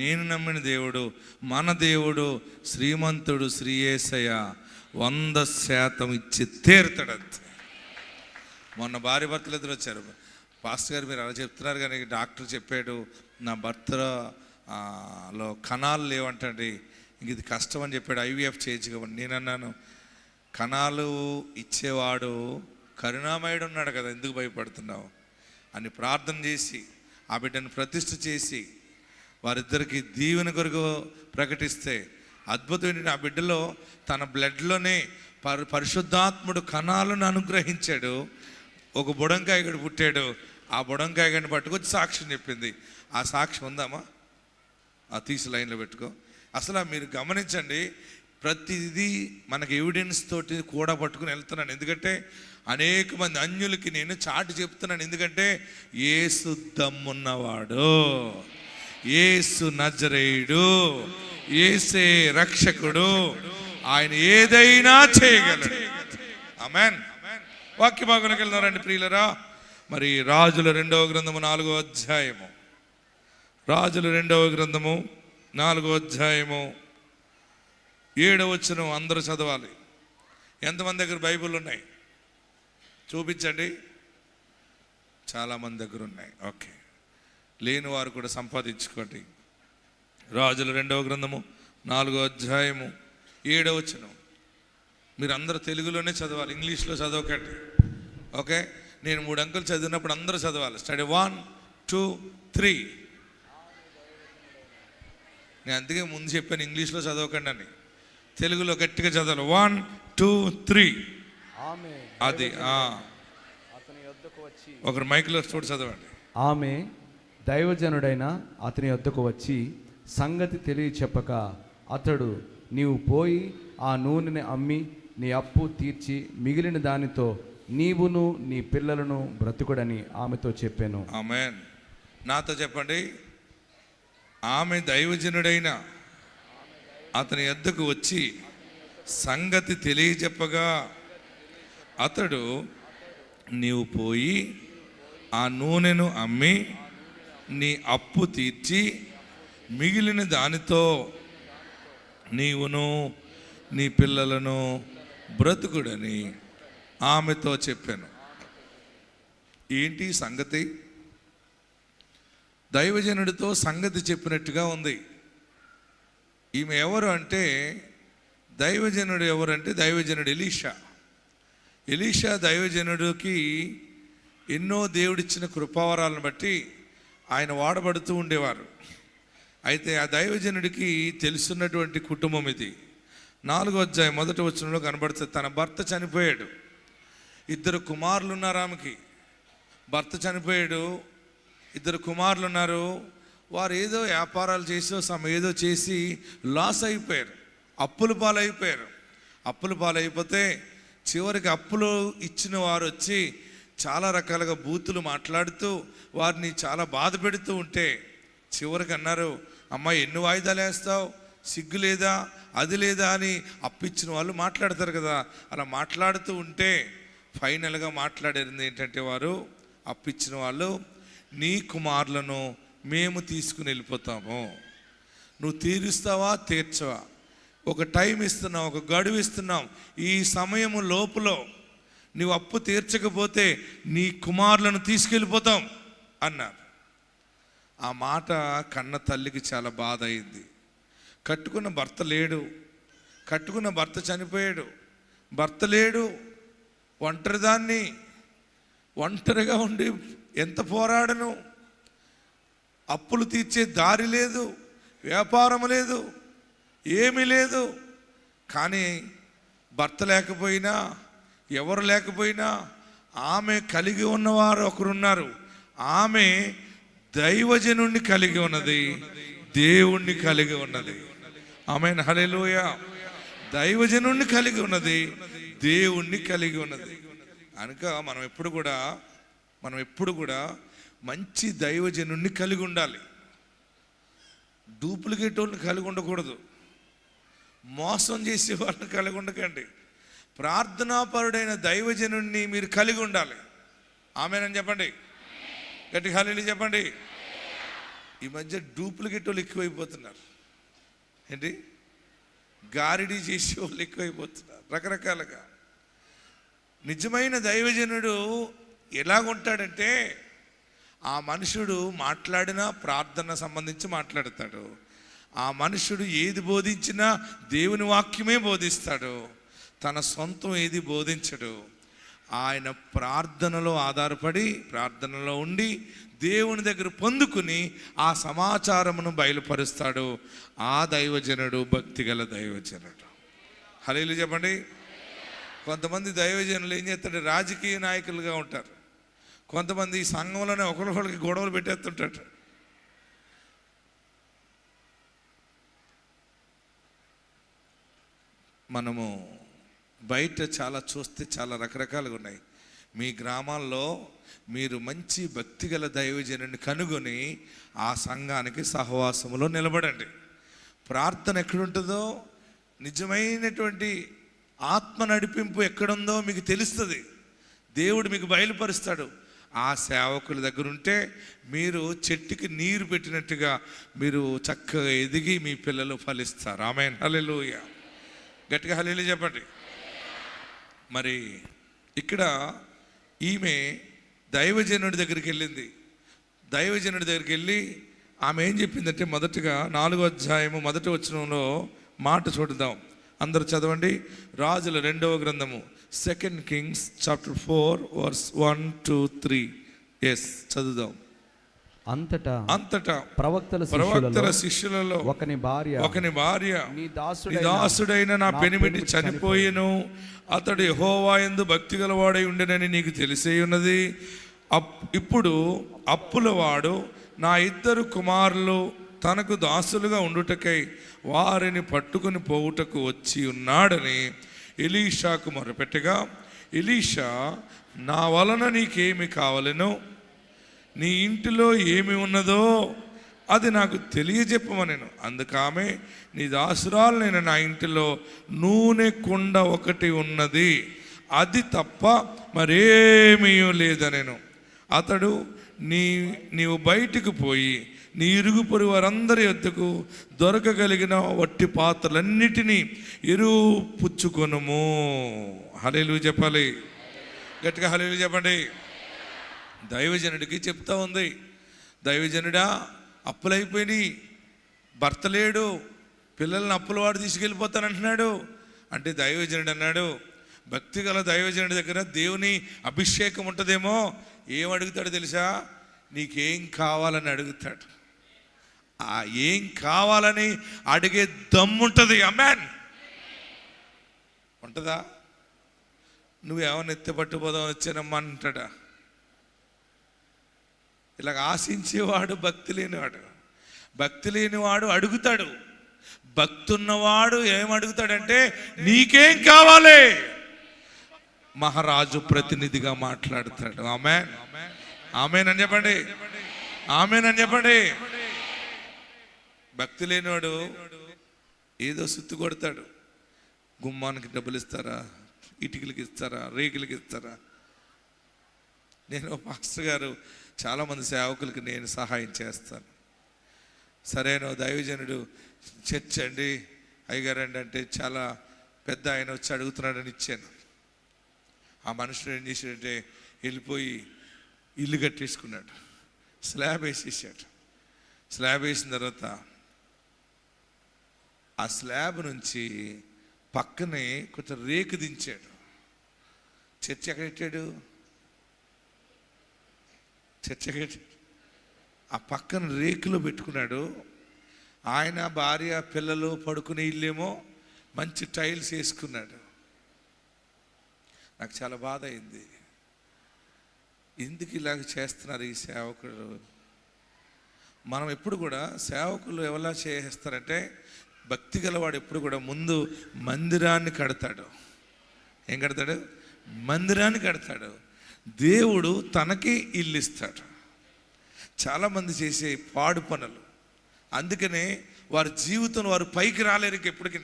A: నేను నమ్మిన దేవుడు, మన దేవుడు శ్రీమంతుడు, శ్రీ యేసయ్య 100% ఇచ్చి తీరుతాడు. అంతే. మొన్న భార్య భర్తలు ఎదురు వచ్చారు. పాస్టర్ గారు మీరు అలా చెప్తున్నారు, కానీ డాక్టర్ చెప్పాడు నా భర్తలో కణాలు లేవంటండి, ఇంక ఇది కష్టం అని చెప్పాడు. IVF చేయొచ్చు కాబట్టి నేను అన్నాను, కణాలు ఇచ్చేవాడు కరుణామయుడు ఉన్నాడు కదా, ఎందుకు భయపడుతున్నావు అని ప్రార్థన చేసి ఆ బిడ్డను ప్రతిష్ఠ చేసి వారిద్దరికి దీవెన కొరకు ప్రకటిస్తే అద్భుతం ఏంటంటే ఆ బిడ్డలో తన బ్లడ్లోనే పరిశుద్ధాత్ముడు కణాలను అనుగ్రహించాడు. ఒక బుడంకాయగడు పుట్టాడు. ఆ బుడంకాయగడిని పట్టుకొచ్చి సాక్ష్యం చెప్పింది. ఆ సాక్ష్యం ఉందామా? ఆ తీసి లైన్లో పెట్టుకో. అసలు మీరు గమనించండి, ప్రతిదీ మనకు ఎవిడెన్స్ తోటి కూడా పట్టుకుని వెళ్తున్నాను. ఎందుకంటే అనేక మంది అన్యులకి నేను చాటి చెప్తున్నాను. ఎందుకంటే యేసు దమ్మున్నవాడు, యేసు నజరేయుడు, యేసే రక్షకుడు, ఆయన ఏదైనా చేయగలడు. ఆమేన్. వాక్య భాగంలోకి వెళ్తున్నారండి ప్రియులరా. మరి రాజుల 2వ గ్రంథము 4వ అధ్యాయము, రాజుల 2వ గ్రంథము 4వ అధ్యాయము 7వ వచనం అందరూ చదవాలి. ఎంతమంది దగ్గర బైబిల్ ఉన్నాయి చూపించండి. చాలామంది దగ్గర ఉన్నాయి. ఓకే, లేని వారు కూడా సంపాదించుకోండి. రాజుల 2వ గ్రంథము 4వ అధ్యాయము 7వ వచనం. మీరు అందరూ తెలుగులోనే చదవాలి, ఇంగ్లీష్లో చదవకండి. ఓకే, నేను 3 అంకెలు చదివినప్పుడు అందరూ చదవాలి. స్టడీ 1 2 3. నేను అందుకే ముందు చెప్పాను ఇంగ్లీష్లో చదవకండి అని, తెలుగులో గట్టిగా చదవాలి. 1 2 3. అది ఒకరు మైక్లో చూడు చదవండి.
E: ఆమె దైవజనుడైన అతని వద్దకు వచ్చి సంగతి తెలియ చెప్పక, అతడు నీవు పోయి ఆ నూనెని అమ్మి నీ అప్పు తీర్చి మిగిలిన దానితో నీవును నీ పిల్లలను బ్రతుకుడని ఆమెతో చెప్పాను.
A: ఆమేన్. నాతో చెప్పండి. ఆమె దైవజనుడైన అతని యొద్దకు వచ్చి సంగతి తెలియజెప్పగా, అతడు నీవు పోయి ఆ నూనెను అమ్మి నీ అప్పు తీర్చి మిగిలిన దానితో నీవును నీ పిల్లలను బ్రతుకుడని ఆమెతో చెప్పాను. ఏంటి సంగతి? దైవజనుడితో సంగతి చెప్పినట్టుగా ఉంది. ఈమె ఎవరు అంటే, దైవజనుడు ఎవరంటే దైవజనుడు ఎలీషా. ఎలీషా దైవజనుడికి ఎన్నో దేవుడిచ్చిన కృపావరాలను బట్టి ఆయన వాడబడుతూ ఉండేవారు. అయితే ఆ దైవజనుడికి తెలుసున్నటువంటి కుటుంబం ఇది. 4వ అధ్యాయం 1వ వచనంలో కనబడుతుంది. తన భర్త చనిపోయాడు. 2 కుమారులు ఉన్నారు ఆమెకి. భర్త చనిపోయాడు, 2 కుమారులు ఉన్నారు. వారు ఏదో వ్యాపారాలు చేసి ఏదో చేసి లాస్ అయిపోయారు, అప్పుల పాలైపోయారు. అప్పుల పాలైపోతే చివరికి అప్పులు ఇచ్చిన వారు వచ్చి చాలా రకాలుగా బూతులు మాట్లాడుతూ వారిని చాలా బాధ పెడుతూ ఉంటే చివరికి అన్నారు, అమ్మాయి ఎన్ని వాయిదాలు వేస్తావు, సిగ్గు లేదా, అది లేదా అని అప్పిచ్చిన వాళ్ళు మాట్లాడతారు కదా. అలా మాట్లాడుతూ ఉంటే ఫైనల్గా మాట్లాడేది ఏంటంటే, వారు అప్పిచ్చిన వాళ్ళు, నీ కుమారులను మేము తీసుకుని వెళ్ళిపోతాము, నువ్వు తీరుస్తావా తీర్చవా, ఒక టైం ఇస్తున్నాం, ఒక గడువు ఇస్తున్నాం, ఈ సమయము లోపల నువ్వు అప్పు తీర్చకపోతే నీ కుమారులను తీసుకెళ్ళిపోతాం అన్నారు. ఆ మాట కన్న తల్లికి చాలా బాధ అయింది. కట్టుకున్న భర్త లేడు, కట్టుకున్న భర్త చనిపోయాడు, భర్త లేడు, ఒంటరిదాన్ని, ఒంటరిగా ఉండి ఎంత పోరాడను, అప్పులు తీర్చే దారి లేదు, వ్యాపారం లేదు, ఏమీ లేదు. కానీ భర్త లేకపోయినా ఎవరు లేకపోయినా ఆమె కలిగి ఉన్నవారు ఒకరున్నారు. ఆమె దైవజనుణ్ణి కలిగి ఉన్నది, దేవుణ్ణి కలిగి ఉన్నది. ఆమేన్, హల్లెలూయా. దైవజనుణ్ణి కలిగి ఉన్నది, దేవుణ్ణి కలిగి ఉన్నది. కనుక మనం ఎప్పుడు కూడా మంచి దైవజనుణ్ణి కలిగి ఉండాలి. డూప్లికేట్ వాళ్ళని కలిగి ఉండకూడదు, మోసం చేసే వాళ్ళని కలిగి ఉండకండి. ప్రార్థనాపరుడైన దైవజనుణ్ణి మీరు కలిగి ఉండాలి. ఆమేనని చెప్పండి, గట్టి హల్లెలూయా చెప్పండి. ఈ మధ్య డూప్లికేట్ వాళ్ళు ఎక్కువైపోతున్నారు. ఏంటి, గారిడీ చేసే వాళ్ళు ఎక్కువైపోతున్నారు రకరకాలుగా. నిజమైన దైవజనుడు ఎలాగుంటాడంటే, ఆ మనుషుడు మాట్లాడినా ప్రార్థన సంబంధించి మాట్లాడతాడు, ఆ మనుషుడు ఏది బోధించినా దేవుని వాక్యమే బోధిస్తాడు, తన సొంతం ఏది బోధించడు. ఆయన ప్రార్థనలో ఆధారపడి, ప్రార్థనలో ఉండి దేవుని దగ్గర పొందుకుని ఆ సమాచారమును బయలుపరుస్తాడు. ఆ దైవజనుడు భక్తిగల దైవజనుడు. హల్లెలూయా చెప్పండి. కొంతమంది దైవజనులు ఏం చేస్తాడు, రాజకీయ నాయకులుగా ఉంటారు. కొంతమంది ఈ సంఘంలోనే ఒకరికొకరికి గొడవలు పెట్టేస్తుంటారు. మనము బయట చాలా చూస్తే చాలా రకరకాలుగా ఉన్నాయి. మీ గ్రామాల్లో మీరు మంచి భక్తిగల దైవజనుని కనుగొని ఆ సంఘానికి సహవాసములో నిలబడండి. ప్రార్థన ఎక్కడుంటుందో, నిజమైనటువంటి ఆత్మ నడిపింపు ఎక్కడుందో మీకు తెలుస్తుంది. దేవుడు మీకు బయలుపరుస్తాడు. ఆ సేవకుల దగ్గర ఉంటే మీరు చెట్టుకి నీరు పెట్టినట్టుగా మీరు చక్కగా ఎదిగి మీ పిల్లలు ఫలిస్తారు. ఆమేన్. హల్లెలూయా. గట్టిగా హల్లెలూయా చెప్పండి. మరి ఇక్కడ ఈమె దైవజనుడి దగ్గరికి వెళ్ళింది. దైవజనుడి దగ్గరికి వెళ్ళి ఆమె ఏం చెప్పిందంటే, మొదటగా 4వ అధ్యాయము 1వ వచనంలో మాట చూద్దాం. అందరూ చదవండి. రాజుల 2వ గ్రంథము 2 Kings chapter 4 verse 1 to 3. Yes, చదువుదాం. అంతటా ప్రవక్తల శిష్యులలో ఒకని భార్య నీ దాసుడైన నా పెనిమిటి చనిపోయెను, అతడు యెహోవా యందు భక్తి గలవాడై ఉండెనని నీకు తెలిసే ఉన్నది. ఇప్పుడు అప్పులవాడు నా 2 కుమారులు తనకు దాసులుగా ఉండుటకై వారిని పట్టుకుని పోవుటకు వచ్చి ఉన్నాడని ఎలీషాకు మొరపెట్టగా, ఎలీషా, నా వలన నీకేమి కావలెనో, నీ ఇంటిలో ఏమి ఉన్నదో అది నాకు తెలియజెప్పమనెను. అందుకామె, నీ దాసురాలైన నా ఇంటిలో నూనె కుండ ఒకటి ఉన్నది, అది తప్ప మరేమీ లేదనెను. అతడు, నీవు బయటికి పోయి నీ ఇరుగు పొరుగు వారందరి యొద్దకు దొరకగలిగిన వట్టి పాత్రలన్నిటినీ ఎరువు పుచ్చుకొనుము. హల్లెలూయా చెప్పాలి. గట్టిగా హల్లెలూయా చెప్పండి. దైవజనుడికి చెప్తా ఉంది, దైవజనుడా అప్పులైపోయినాయి, భర్త లేడు, పిల్లల్ని అప్పులవాడు తీసుకెళ్ళిపోతానంటున్నాడు. అంటే దైవజనుడు అన్నాడు, భక్తి గల దైవజనుడి దగ్గర దేవుని అభిషేకం ఉంటుందేమో. ఏం అడుగుతాడు తెలుసా? నీకేం కావాలని అడుగుతాడు. ఆ ఏం కావాలని అడిగే దమ్ముంటుంది. ఆమేన్. ఉంటుందా? నువ్వేమన్నా ఎత్తిపట్టుపోదాం వచ్చానమ్మా అంటాడా? ఇలాగ ఆశించేవాడు భక్తి లేనివాడు. భక్తి లేనివాడు అడుగుతాడు. భక్తి ఉన్నవాడు ఏమడుగుతాడంటే, నీకేం కావాలి? మహారాజు ప్రతినిధిగా మాట్లాడతాడు. ఆమేన్. ఆమేన్ అని చెప్పండి. ఆమేన్ అని చెప్పండి. భక్తి లేనివాడు ఏదో సుత్తు కొడతాడు. గుమ్మానికి డబ్బులు ఇస్తారా, ఇటుకలకి ఇస్తారా, రేకులకి ఇస్తారా? నేను మాస్టర్ గారు చాలామంది సేవకులకి నేను సహాయం చేస్తాను. సరైన దైవజనుడు చర్చ్ అండి, అయ్యగారండి అంటే చాలా పెద్ద ఆయన వచ్చి అడుగుతున్నాడని ఇచ్చాను. ఆ మనుషుడు ఏం చేశాడంటే, వెళ్ళిపోయి ఇల్లు కట్టేసుకున్నాడు, స్లాబ్ వేసేసాడు. స్లాబ్ వేసిన తర్వాత ఆ స్లాబ్ నుంచి పక్కనే కొంచెం రేకు దించాడు. చర్చ్ ఎక్కడ పెట్టాడు? చర్చ్ ఎక్కడ? ఆ పక్కన రేకులో పెట్టుకున్నాడు. ఆయన భార్య పిల్లలు పడుకునే ఇల్లేమో మంచి టైల్స్ వేసుకున్నాడు. నాకు చాలా బాధ అయింది. ఎందుకు ఇలాగ చేస్తున్నారు ఈ సేవకుడు? మనం ఎప్పుడు కూడా సేవకులు ఎవలా చేస్తారంటే, భక్తి గలవాడు ఎప్పుడు కూడా ముందు మందిరాన్ని కడతాడు. ఏం కడతాడు? మందిరాన్ని కడతాడు. దేవుడు తనకి ఇల్లు ఇస్తాడు. చాలామంది చేసే పాడు పనులు, అందుకనే వారి జీవితం వారు పైకి రాలేరు ఎప్పటికీ.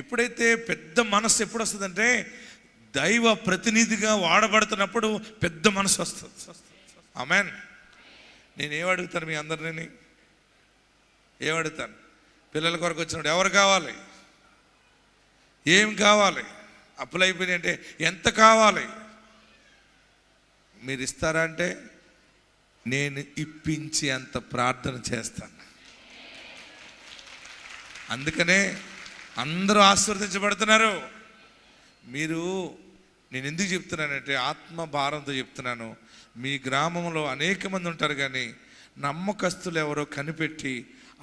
A: ఎప్పుడైతే పెద్ద మనసు ఎప్పుడు వస్తుందంటే, దైవ ప్రతినిధిగా వాడబడుతున్నప్పుడు పెద్ద మనసు వస్తుంది. ఆమేన్. నేనేమడుగుతాను మీ అందరినీ? ఏమడుగుతాను? పిల్లల కొరకు వచ్చినప్పుడు ఎవరు కావాలి? ఏం కావాలి? అప్పులైపోయినాయి అంటే ఎంత కావాలి? మీరు ఇస్తారా అంటే నేను ఇప్పించి అంత ప్రార్థన చేస్తాను. అందుకనే అందరూ ఆశీర్వదించబడుతున్నారు. మీరు, నేను ఎందుకు చెప్తున్నానంటే ఆత్మ భారంతో చెప్తున్నాను. మీ గ్రామంలో అనేక మంది ఉంటారు, కానీ నమ్మకస్తులు ఎవరో కనిపెట్టి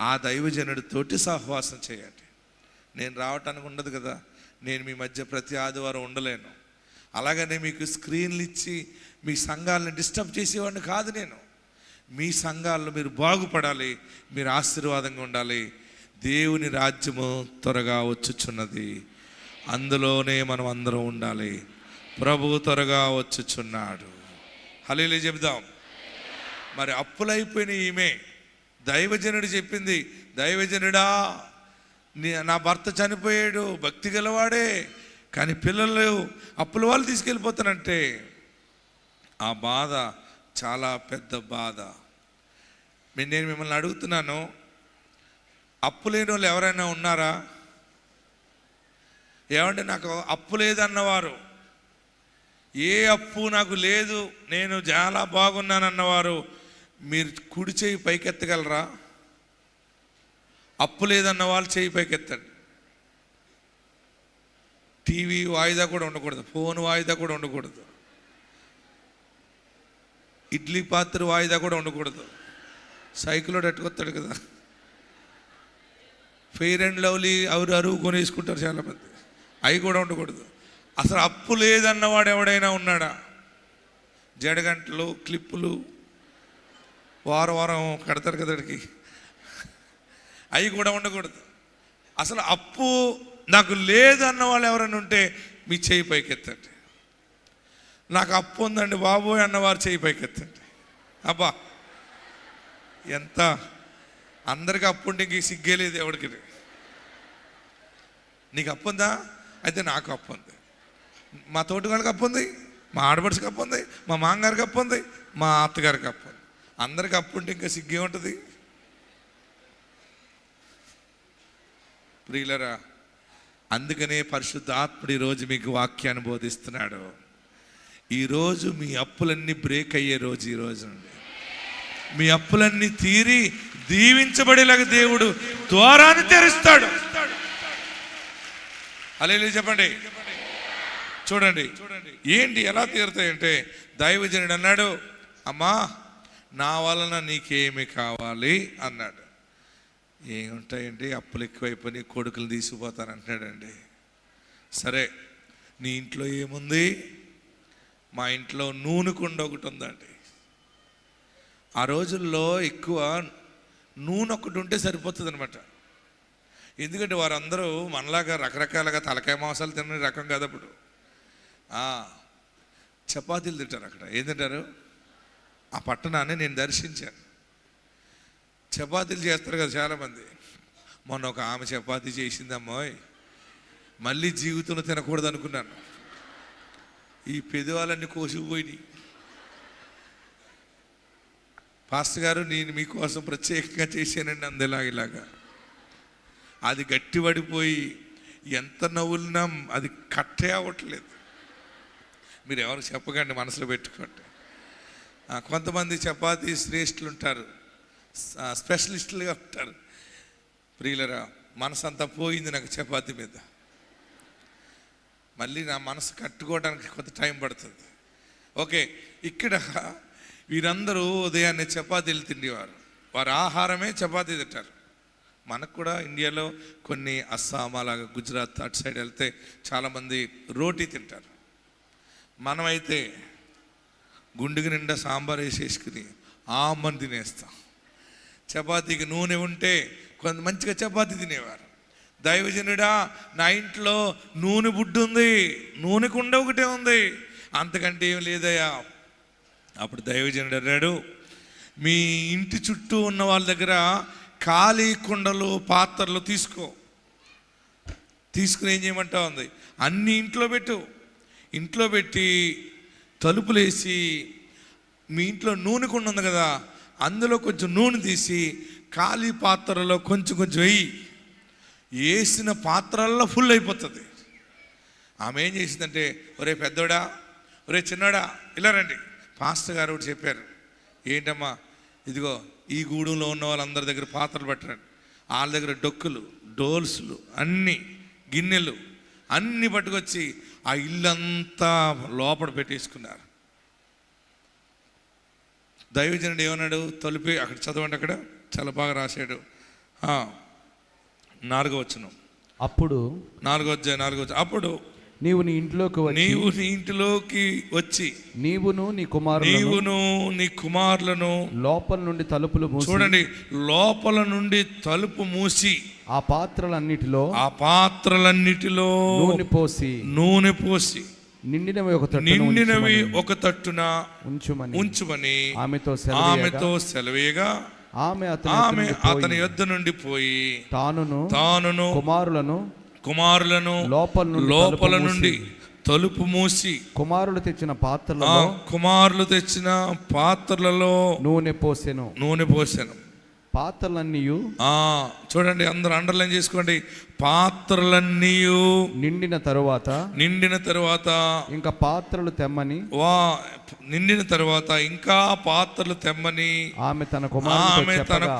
A: ఆ దైవజనుడితోటి సహవాసం చేయండి. నేను రావటానికి ఉండదు కదా, నేను మీ మధ్య ప్రతి ఆదివారం ఉండలేను. అలాగనే మీకు స్క్రీన్లు ఇచ్చి మీ సంఘాలను డిస్టర్బ్ చేసేవాడిని కాదు నేను. మీ సంఘాల్లో మీరు బాగుపడాలి, మీరు ఆశీర్వాదంగా ఉండాలి. దేవుని రాజ్యము త్వరగా వచ్చుచున్నది, అందులోనే మనం అందరం ఉండాలి. ప్రభువు త్వరగా వచ్చుచున్నాడు. హల్లెలూయా చెబుదాం. మరి అప్పులైపోయిన ఈమె దైవజనుడు చెప్పింది, దైవజనుడా నా భర్త చనిపోయాడు, భక్తి గలవాడే, కానీ పిల్లలు అప్పుల వాళ్ళు తీసుకెళ్ళిపోతానంటే ఆ బాధ చాలా పెద్ద బాధ. నేను మిమ్మల్ని అడుగుతున్నాను, అప్పు లేని వాళ్ళు ఎవరైనా ఉన్నారా? ఏమంటే నాకు అప్పు లేదన్నవారు, ఏ అప్పు నాకు లేదు, నేను చాలా బాగున్నానన్నవారు మీరు కుడి చేయి పైకెత్తగలరా? అప్పు లేదన్న వాళ్ళు చేయి పైకెత్తండి. టీవీ వాయిదా కూడా ఉండకూడదు, ఫోన్ వాయిదా కూడా ఉండకూడదు, ఇడ్లీ పాత్ర వాయిదా కూడా ఉండకూడదు. సైకిల్లో అట్టుకొస్తాడు కదా, ఫెయిర్ అండ్ లవ్లీ అరువు కొనేసుకుంటారు చాలామంది, అవి కూడా ఉండకూడదు. అసలు అప్పు లేదన్నవాడు ఎవడైనా ఉన్నాడా? జడగంటలు, క్లిప్పులు వారం వారం కడతారు కదడికి, అవి కూడా ఉండకూడదు. అసలు అప్పు నాకు లేదన్న వాళ్ళు ఎవరైనా ఉంటే మీ చేయి పైకెత్తండి. నాకు అప్పు ఉందండి బాబోయ్ అన్నవారు చేయి పైకెత్తండి. అబ్బా ఎంత, అందరికీ అప్పు ఉంటే ఇంక సిగ్గే లేదు ఎవరికి. నీకు అప్పు ఉందా? అయితే నాకు అప్పు ఉంది, మా తోటగాడికి అప్పు ఉంది, మా ఆడపడికి అప్పు ఉంది, మా మామగారికి అప్పు ఉంది, మా అత్తగారికి అప్పు ఉంది. అందరికి అప్పు ఉంటే ఇంకా సిగ్గే ఉంటుంది. ప్రియులరా, అందుకనే పరిశుద్ధాత్ముడు ఈరోజు మీకు వాక్యాన్ని బోధిస్తున్నాడు. ఈరోజు మీ అప్పులన్నీ బ్రేక్ అయ్యే రోజు. ఈరోజు నుండి మీ అప్పులన్నీ తీరి దీవించబడేలాగా దేవుడు ద్వారాన్ని తెరుస్తాడు. హల్లెలూయా చెప్పండి. చూడండి ఏంటి ఎలా తీరుతాయంటే, దైవజనుడు అన్నాడు, అమ్మా నా వలన నీకేమి కావాలి అన్నాడు. ఏముంటాయండి, అప్పులు ఎక్కువైపోయి కొడుకులు తీసుకుపోతానంటున్నాడండి. సరే నీ ఇంట్లో ఏముంది? మా ఇంట్లో నూనె కుండ ఒకటి ఉందండి. ఆ రోజుల్లో ఎక్కువ నూనె ఒకటి ఉంటే సరిపోతుంది అనమాట. ఎందుకంటే వారందరూ మనలాగా రకరకాలుగా తలకాయ మాంసాలు తినే రకం కాదు. అప్పుడు చపాతీలు తింటారు. అక్కడ ఏం తింటారు? ఆ పట్టణాన్ని నేను దర్శించాను. చపాతీలు చేస్తారు కదా చాలామంది. మొన్న ఒక ఆమె చపాతీ చేసిందమ్మోయ్, మళ్ళీ జీవితంలో తినకూడదు అనుకున్నాను. ఈ పెదవాలన్నీ కోసిపోయినాయి. పాస్టర్ గారు నేను మీకోసం ప్రత్యేకంగా చేశానండి ఇలాగా. అది గట్టి పడిపోయి ఎంత నవ్వులినా అది కట్టే అవ్వట్లేదు. మీరు ఎవరు చెప్పకండి, మనసులో పెట్టుకోండి. కొంతమంది చపాతీ శ్రేష్ఠులు ఉంటారు, స్పెషలిస్టులుగా ఉంటారు. ప్రియులరా, మనసు అంతా పోయింది నాకు చపాతీ మీద. మళ్ళీ నా మనసు కట్టుకోవడానికి కొంత టైం పడుతుంది. ఓకే, ఇక్కడ వీరందరూ ఉదయాన్నే చపాతీలు తిండేవారు. వారి ఆహారమే చపాతీ తింటారు. మనకు కూడా ఇండియాలో కొన్ని అస్సాం అలాగా గుజరాత్ అటు సైడ్ వెళ్తే చాలామంది రోటీ తింటారు. మనమైతే గుండెకి నిండా సాంబార్ వేసేసుకుని ఆమ్మని తినేస్తాం. చపాతీకి నూనె ఉంటే కొంత మంచిగా చపాతీ తినేవారు. దైవజనుడా నా ఇంట్లో నూనె బుడ్డు ఉంది, నూనె కుండ ఒకటే ఉంది, అంతకంటే ఏం లేదయ్యా. అప్పుడు దైవజనుడు అన్నాడు, మీ ఇంటి చుట్టూ ఉన్న వాళ్ళ దగ్గర ఖాళీ కుండలు పాత్రలు తీసుకుని ఏం చేయమంటా ఉంది, అన్ని ఇంట్లో పెట్టు. ఇంట్లో పెట్టి తలుపులేసి మీ ఇంట్లో నూనె కుండ ఉంది కదా, అందులో కొంచెం నూనె తీసి ఖాళీ పాత్రలో కొంచెం కొంచెం వేయి. వేసిన పాత్రల్లో ఫుల్ అయిపోతుంది. ఆమె ఏం చేసిందంటే, ఒరే పెద్దోడా, ఒరే చిన్నోడా, ఇలా రండి. పాస్టర్ గారు ఒకటి చెప్పారు. ఏంటమ్మా, ఇదిగో ఈ గూడెంలో ఉన్న వాళ్ళందరి దగ్గర పాత్రలు పెట్టండి. వాళ్ళ దగ్గర డొక్కులు, డోల్స్లు, అన్ని గిన్నెలు అన్నీ పట్టుకొచ్చి ఆ ఇల్లంతా లోపల పెట్టేసుకున్నారు. దైవజనుడు ఏమన్నాడు? తలుపి అక్కడ చదవండి, అక్కడ చాలా బాగా రాశాడు. 4వ వచనం.
E: అప్పుడు
A: 4వ అధ్యాయం 4వ వచనం. అప్పుడు
E: నీవు నీ ఇంట్లోకి వచ్చి నీవును నీ కుమారులను లోపల నుండి తలుపులు మూసి,
A: చూడండి, లోపల నుండి తలుపు మూసి
E: ఆ పాత్రలన్నిటిలో నూనె పోసి నిండినవి ఒక తట్టున ఉంచుమని ఆమెతో సెలవేగా ఆమె అతని యొద్ద నుండి పోయి తానును కుమారులను లోపల నుండి తలుపు మూసి కుమారులు తెచ్చిన పాత్రలలో నూనె పోసెను. పాత్రలన్నీ, చూడండి, అందరూ అండర్లైన్ చేసుకోండి. పాత్రలన్నీ నిండిన తరువాత ఇంకా పాత్రలు తెమ్మని ఆమె తన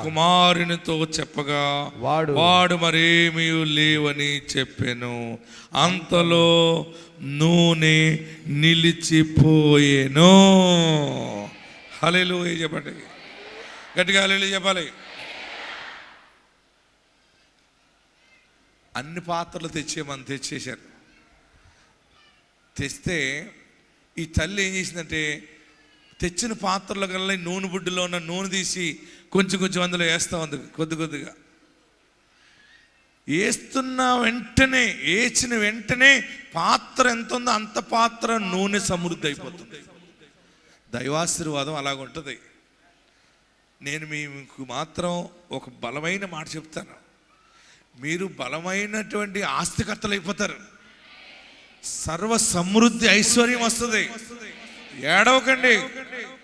E: కుమారునితో చెప్పగా వాడు మరేమీ లేవని చెప్పెను. అంతలో నూనె నిలిచిపోయెను. హల్లెలూయా చెప్పండి, గట్టిగా హల్లెలూయా చెప్పాలి. అన్ని పాత్రలు తెచ్చేశారు. తెస్తే ఈ తల్లి ఏం చేసిందంటే, తెచ్చిన పాత్రల కల్లా నూనె బుడ్డిలో ఉన్న నూనె తీసి కొంచెం అందులో వేస్తూ ఉంది. కొద్దిగా వేసిన వెంటనే పాత్ర ఎంత ఉందో అంత పాత్ర నూనె సమృద్ధి అయిపోతుంది. దైవాశీర్వాదం అలాగుంటుంది. నేను మీకు మాత్రం ఒక బలమైన మాట చెప్తాను. మీరు బలమైనటువంటి ఆస్తికర్తలు అయిపోతారు. సర్వ సమృద్ధి ఐశ్వర్యం వస్తుంది. ఏడవకండి.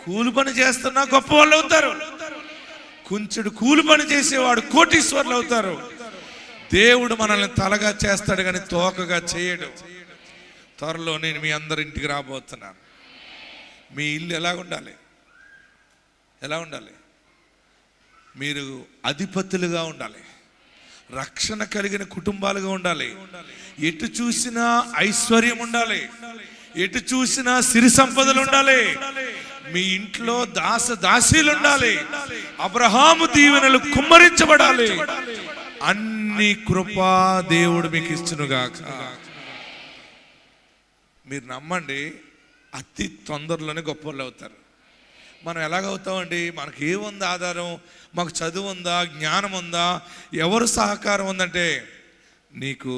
E: కూలి పని చేస్తున్నా గొప్ప వాళ్ళు అవుతారు. కొంచెడు కూలి పని చేసేవాడు కోటీశ్వర్లు అవుతారు. దేవుడు మనల్ని తలగా చేస్తాడు కానీ తోకగా చేయడు. త్వరలో నేను మీ అందరి ఇంటికి రాబోతున్నాను. మీ ఇల్లు ఎలా ఉండాలి? మీరు అధిపతులుగా ఉండాలి. రక్షణ కలిగిన కుటుంబాలుగా ఉండాలి. ఎటు చూసినా ఐశ్వర్యం ఉండాలి. ఎటు చూసినా సిరి సంపదలు ఉండాలి. మీ ఇంట్లో దాసీలు ఉండాలి. అబ్రహాము దీవెనలు కుమ్మరించబడాలి. అన్ని కృపా దేవుడు మీకు ఇచ్చునుగాక. మీరు నమ్మండి, అతి తొందరలోనే గొప్ప వాళ్ళు అవుతారు. మనం ఎలాగవుతామండి? మనకి ఏముంది ఆధారం? మాకు చదువు ఉందా, జ్ఞానం ఉందా, ఎవరు సహకారం ఉందంటే, నీకు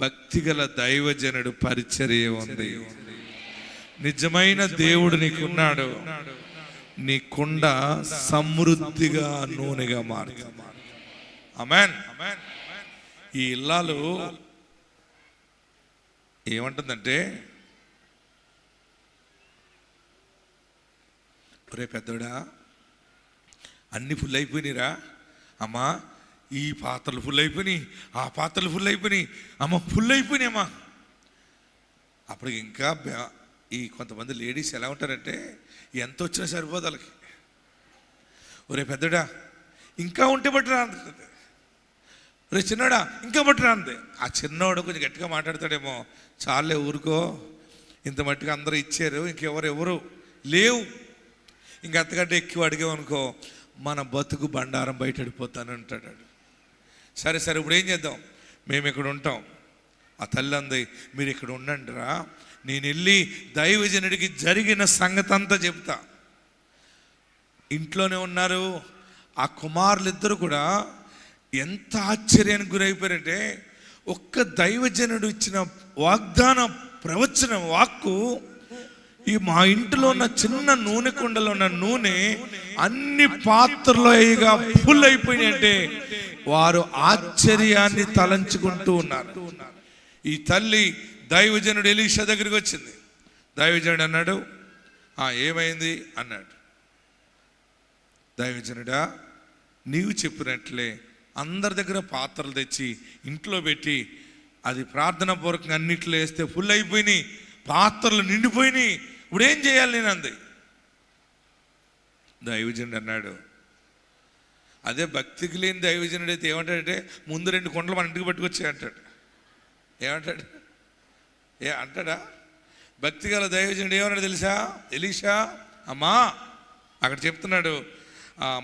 E: భక్తిగల దైవజనుడు పరిచర్య ఉంది. నిజమైన దేవుడు నీకున్నాడు. నీ కుండ సమృద్ధిగా నూనెగా మారుతుంది. ఆమేన్. ఈ ఇల్లాలు ఏమంటుందంటే, ఒరే పెద్దోడా, అన్నీ ఫుల్ అయిపోయినాయిరా అమ్మా, ఈ పాత్రలు ఫుల్ అయిపోయినాయి, ఆ పాత్రలు ఫుల్ అయిపోయినాయి అమ్మ, ఫుల్ అయిపోయినాయమ్మా. అప్పుడు ఇంకా ఈ కొంతమంది లేడీస్ ఎలా ఉంటారంటే, ఎంత వచ్చినా సరిపోదు వాళ్ళకి. ఒరే పెద్దోడా, ఇంకా ఉంటే బట్టి రాంది. ఒరే చిన్నోడా, ఇంకా బట్టి రాంది. ఆ చిన్నోడు కొంచెం గట్టిగా మాట్లాడతాడేమో, చాలే ఊరుకో, ఇంత మట్టిగా అందరూ ఇచ్చారు, ఇంకెవరు లేవు, ఇంక అంతకంటే ఎక్కువ అడిగామనుకో మన బతుకు బండారం బయట పడిపోతాను అంటాడు. సరే ఇప్పుడు ఏం చేద్దాం, మేము ఇక్కడ ఉంటాం. ఆ తల్లి అంది, మీరు ఇక్కడ ఉండండి రా, నేను వెళ్ళి దైవజనుడికి జరిగిన సంగతి అంతా చెప్తా. ఇంట్లోనే ఉన్నారు. ఆ కుమారులిద్దరు కూడా ఎంత ఆశ్చర్యానికి గురైపోయారంటే, ఒక్క దైవజనుడు ఇచ్చిన ప్రవచనం వాక్కు ఈ మా ఇంట్లో ఉన్న చిన్న నూనె కుండలో ఉన్న నూనె అన్ని పాత్రలో అయ్యిగా ఫుల్ అయిపోయినాయంటే వారు ఆశ్చర్యాన్ని తలంచుకుంటూ ఉన్నారు. ఈ తల్లి దైవజనుడు ఎలీషా దగ్గరికి వచ్చింది. దైవజనుడు అన్నాడు, ఏమైంది అన్నాడు. దైవజనుడా, నీవు చెప్పినట్లే అందరి దగ్గర పాత్రలు తెచ్చి ఇంట్లో పెట్టి అది ప్రార్థనా పూర్వకంగా అన్నిట్లో వేస్తే ఫుల్ అయిపోయినాయి, పాత్రలు నిండిపోయినాయి, ఇప్పుడు ఏం చేయాలి నేను అంది. దైవజనుడు అన్నాడు,
A: అదే భక్తికి లేని దైవజనుడు అయితే ఏమంటాడంటే ముందు 2 కుండలు మన ఇంటికి పట్టుకొచ్చాయి అంటాడు. ఏమంటాడు? అంటాడా? భక్తి గల దైవజనుడు ఏమన్నాడు తెలుసా? ఎలీషా అమ్మా అక్కడ చెప్తున్నాడు,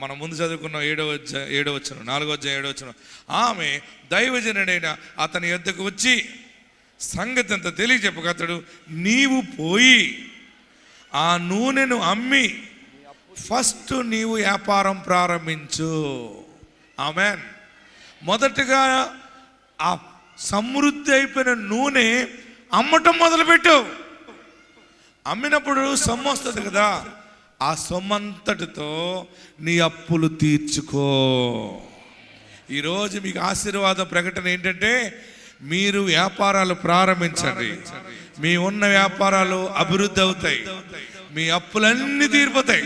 A: మనం ముందు చదువుకున్నాం 7వ వచనం 4వ అధ్యాయం 7వ వచనం. ఆమె దైవజనుడైన అతని యొద్దకు వచ్చి సంగతి అంతా తెలియచెప్పక అతడు, నీవు పోయి ఆ నూనెను అమ్మి ఫస్ట్ నీవు వ్యాపారం ప్రారంభించు. ఆమెన్. మొదటగా ఆ సమృద్ధి అయిపోయిన నూనె అమ్మటం మొదలుపెట్టు. అమ్మినప్పుడు సొమ్ము వస్తుంది కదా, ఆ సొమ్మంతటితో నీ అప్పులు తీర్చుకో. ఈరోజు మీకు ఆశీర్వాద ప్రకటన ఏంటంటే, మీరు వ్యాపారాలు ప్రారంభించండి. మీ ఉన్న వ్యాపారాలు అభివృద్ధి అవుతాయి, మీ అప్పులన్నీ తీరిపోతాయి.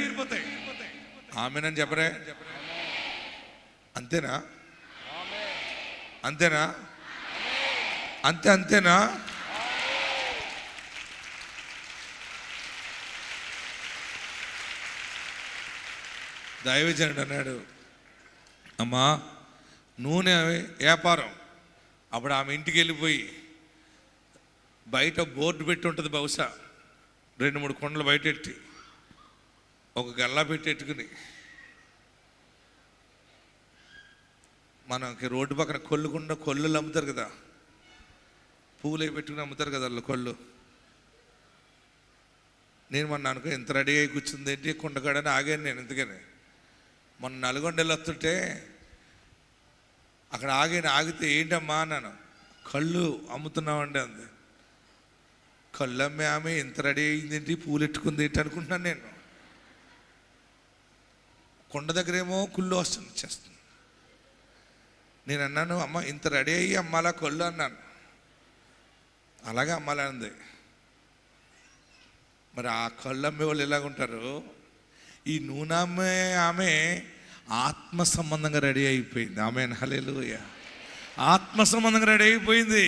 A: ఆమెనని చెప్పరే? అంతేనా? అంతేనా? అంతేనా? దైవజనుడు అన్నాడు, అమ్మా నూనె వ్యాపారం. అప్పుడు ఆమె ఇంటికి వెళ్ళిపోయి బయట బోర్డు పెట్టి ఉంటుంది, బహుశా 2-3 కుండలు బయట పెట్టి ఒక గల్లా పెట్టుకుని, మనకి రోడ్డు పక్కన కొల్లులు అమ్ముతారు కదా, పువ్వులు పెట్టుకుని అమ్ముతారు కదా వాళ్ళు కొళ్ళు. నేను మొన్న అనుకో ఎంత రెడీ అయి కూర్చుంది ఏంటి కుండగాడని ఆగాను నేను. ఎందుకని మొన్న నల్గొండలు వస్తుంటే అక్కడ ఆగితే ఏంటమ్మా అన్నాను. కళ్ళు అమ్ముతున్నామండి అంది. కళ్ళు అమ్మే ఆమె ఎంత రెడీ అయింది ఏంటి, పూలు ఎట్టుకుంది ఏంటి అనుకుంటున్నాను నేను. కొండ దగ్గరేమో కుళ్ళు వచ్చేస్తుంది. నేను అన్నాను, అమ్మ ఇంత రెడీ అయ్యి అమ్మాలా కళ్ళు అన్నాను. అలాగే అమ్మాలా అంది. మరి ఆ కళ్ళు అమ్మే వాళ్ళు ఎలాగుంటారు? ఈ నూనె అమ్మే ఆమె ఆత్మ సంబంధంగా రెడీ అయిపోయింది. ఆమె హల్లెలూయా. ఆత్మ సంబంధంగా రెడీ అయిపోయింది.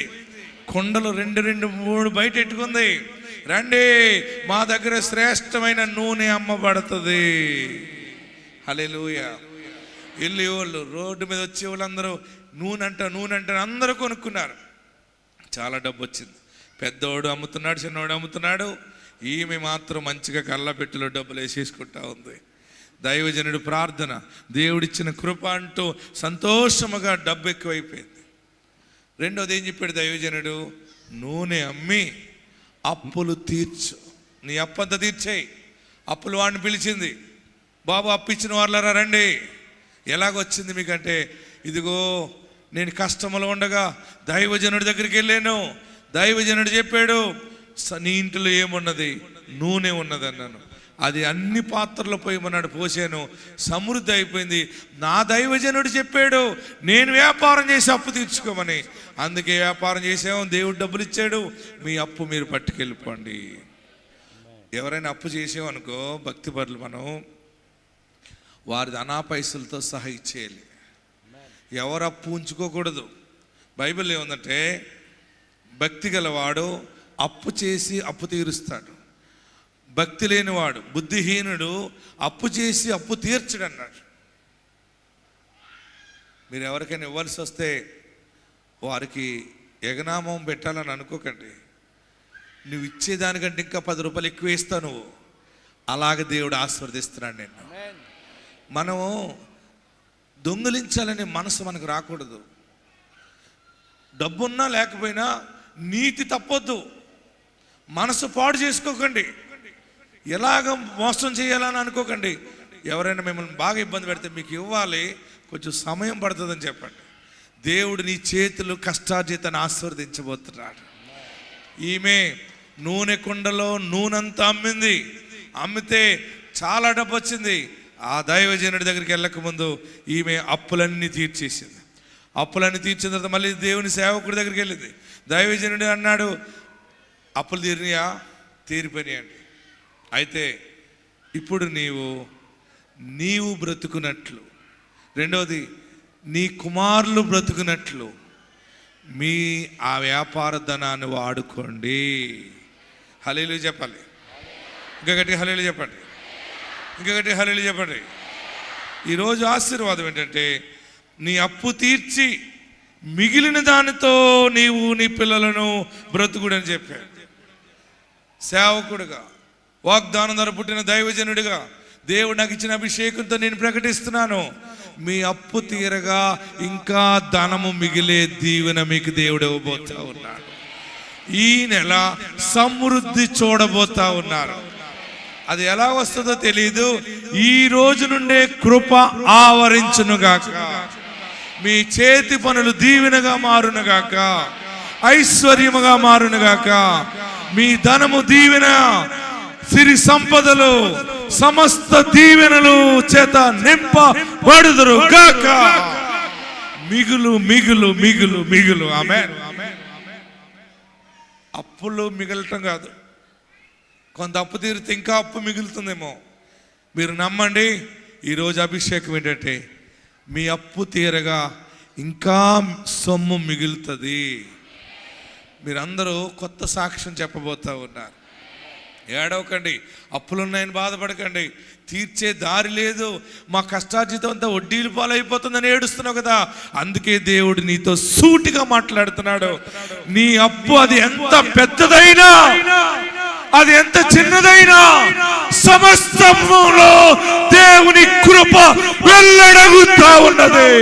A: కొండలు 2-3 బయట పెట్టుకుంది. రండి మా దగ్గర శ్రేష్టమైన నూనె అమ్మబడుతుంది. హల్లెలూయా. వెళ్ళి వాళ్ళు రోడ్డు మీద వచ్చే వాళ్ళందరూ నూనె అంట అందరూ కొనుక్కున్నారు. చాలా డబ్బు వచ్చింది. పెద్దోడు అమ్ముతున్నాడు, చిన్నోడు అమ్ముతున్నాడు. ఈమె మాత్రం మంచిగా కళ్ళపెట్టులో డబ్బులు వేసేసుకుంటా ఉంది. దైవజనుడు ప్రార్థన, దేవుడిచ్చిన కృప అంటూ సంతోషముగా డబ్బు ఎక్కువైపోయింది. రెండోది ఏం చెప్పాడు దైవజనుడు? నూనె అమ్మి అప్పులు తీర్చు. నీ అప్పంతా తీర్చేయి. అప్పులు వాడిని పిలిచింది, బాబు అప్పు ఇచ్చిన వాళ్ళరా రండి. ఎలాగొచ్చింది మీకంటే, ఇదిగో నేను కష్టములో ఉండగా దైవజనుడి దగ్గరికి వెళ్ళాను. దైవజనుడు చెప్పాడు, నీ ఇంట్లో ఏమున్నది? నూనె ఉన్నది అన్నాను. అది అన్ని పాత్రలో పోయమన్నాడు, పోసాను, సమృద్ధి అయిపోయింది. నా దైవజనుడు చెప్పాడు నేను వ్యాపారం చేసి అప్పు తీర్చుకోమని. అందుకే వ్యాపారం చేసాము, దేవుడు డబ్బులు ఇచ్చాడు. మీ అప్పు మీరు పట్టుకెళ్ళిపోండి. ఎవరైనా అప్పు చేసామనుకో భక్తి పరులు, మనం వారిది అనా పైసలతో సహా ఇచ్చేయాలి. ఎవరు అప్పు ఉంచుకోకూడదు. బైబిల్ ఏముందంటే, భక్తి గలవాడు అప్పు చేసి అప్పు తీరుస్తాడు, భక్తి లేనివాడు బుద్ధిహీనుడు అప్పు చేసి అప్పు తీర్చడు అన్నాడు. మీరు ఎవరికైనా ఇవ్వాల్సి వస్తే వారికి ఎగనామం పెట్టాలని అనుకోకండి. నువ్వు ఇచ్చేదానికంటే ఇంకా 10 రూపాయలు ఎక్కువ ఇస్తావు నువ్వు. అలాగే దేవుడు ఆశీర్వదిస్తున్నాడు నిన్ను. మనము దొంగిలించాలనే మనసు మనకు రాకూడదు. డబ్బున్నా లేకపోయినా నీతి తప్పొద్దు. మనసు పాడు చేసుకోకండి. ఎలాగ మోసం చేయాలని అనుకోకండి. ఎవరైనా మిమ్మల్ని బాగా ఇబ్బంది పెడితే మీకు ఇవ్వాలి, కొంచెం సమయం పడుతుందని చెప్పండి. దేవుడు నీ చేతులు కష్టార్జితాన్ని ఆశీర్వదించబోతున్నాడు. ఈమె నూనె కుండలో నూనెంతా అమ్మింది. అమ్మితే చాలా డబ్బు వచ్చింది. ఆ దైవజనుడి దగ్గరికి వెళ్ళక ముందు ఈమె అప్పులన్నీ తీర్చేసింది. అప్పులన్నీ తీర్చిన తర్వాత మళ్ళీ దేవుని సేవకుడి దగ్గరికి వెళ్ళింది. దైవజనుడు అన్నాడు, అప్పులు తీరినాయా? తీరిపోయినాయండి. అయితే ఇప్పుడు నీవు బ్రతుకున్నట్లు, రెండవది నీ కుమారులు బ్రతుకున్నట్లు మీ ఆ వ్యాపార ధనాన్ని వాడుకోండి. హల్లెలూయా చెప్పాలి. ఇంకా గట్టిగా హల్లెలూయా చెప్పండి. ఇంకా గట్టిగా హల్లెలూయా చెప్పండి. 2 కొరింథీయులకు 12:8 ఇంకా గట్టిగా హల్లెలూయా చెప్పండి. ఈరోజు ఆశీర్వాదం ఏంటంటే నీ అప్పు తీర్చి మిగిలిన దానితో నీవు నీ పిల్లలను బ్రతుకుడని చెప్పాడు. సేవకుడుగా, వాగ్దానం ద్వారా పుట్టిన దైవజనుడిగా దేవుడు నాకు ఇచ్చిన అభిషేకంతో నేను ప్రకటిస్తున్నాను, మీ అప్పు తీరగా ఇంకా ధనము మిగిలే దీవెన మీకు దేవుడు ఇవ్వబోతా ఉన్నాడు. ఈ నెల సమృద్ధి చూడబోతా ఉన్నారు. అది ఎలా వస్తుందో తెలియదు. ఈ రోజు నుండే కృప ఆవరించునుగాక, మీ చేతి పనులు దీవెనగా మారునుగాక, ఐశ్వర్యముగా మారునుగాక, మీ ధనము దీవెన, సిరి సంపదలు, సమస్త దీవెనలు చేత నింపబడుదురు గాక. మిగులు మిగులు మిగులు మిగులు. ఆమేన్. అప్పులు మిగలటం కాదు, కొంత అప్పు తీరితే ఇంకా అప్పు మిగులుతుందేమో. మీరు నమ్మండి, ఈరోజు అభిషేకం ఏంటంటే మీ అప్పు తీరగా ఇంకా సొమ్ము మిగులుతుంది. మీరందరూ కొత్త సాక్ష్యం చెప్పబోతూ ఉన్నారు. ఏడవకండి, అప్పులున్నాయని బాధపడకండి, తీర్చే దారి లేదు, మా కష్టార్జితం అంతా వడ్డీలు పాలైపోతుందని ఏడుస్తున్నావు కదా. అందుకే దేవుడు నీతో సూటిగా మాట్లాడుతున్నాడు. నీ అప్పు అది ఎంత పెద్దదైనా, అది ఎంత చిన్నదైనా, సమస్తములో దేవుని కృప వెల్లడగుతా ఉన్నది.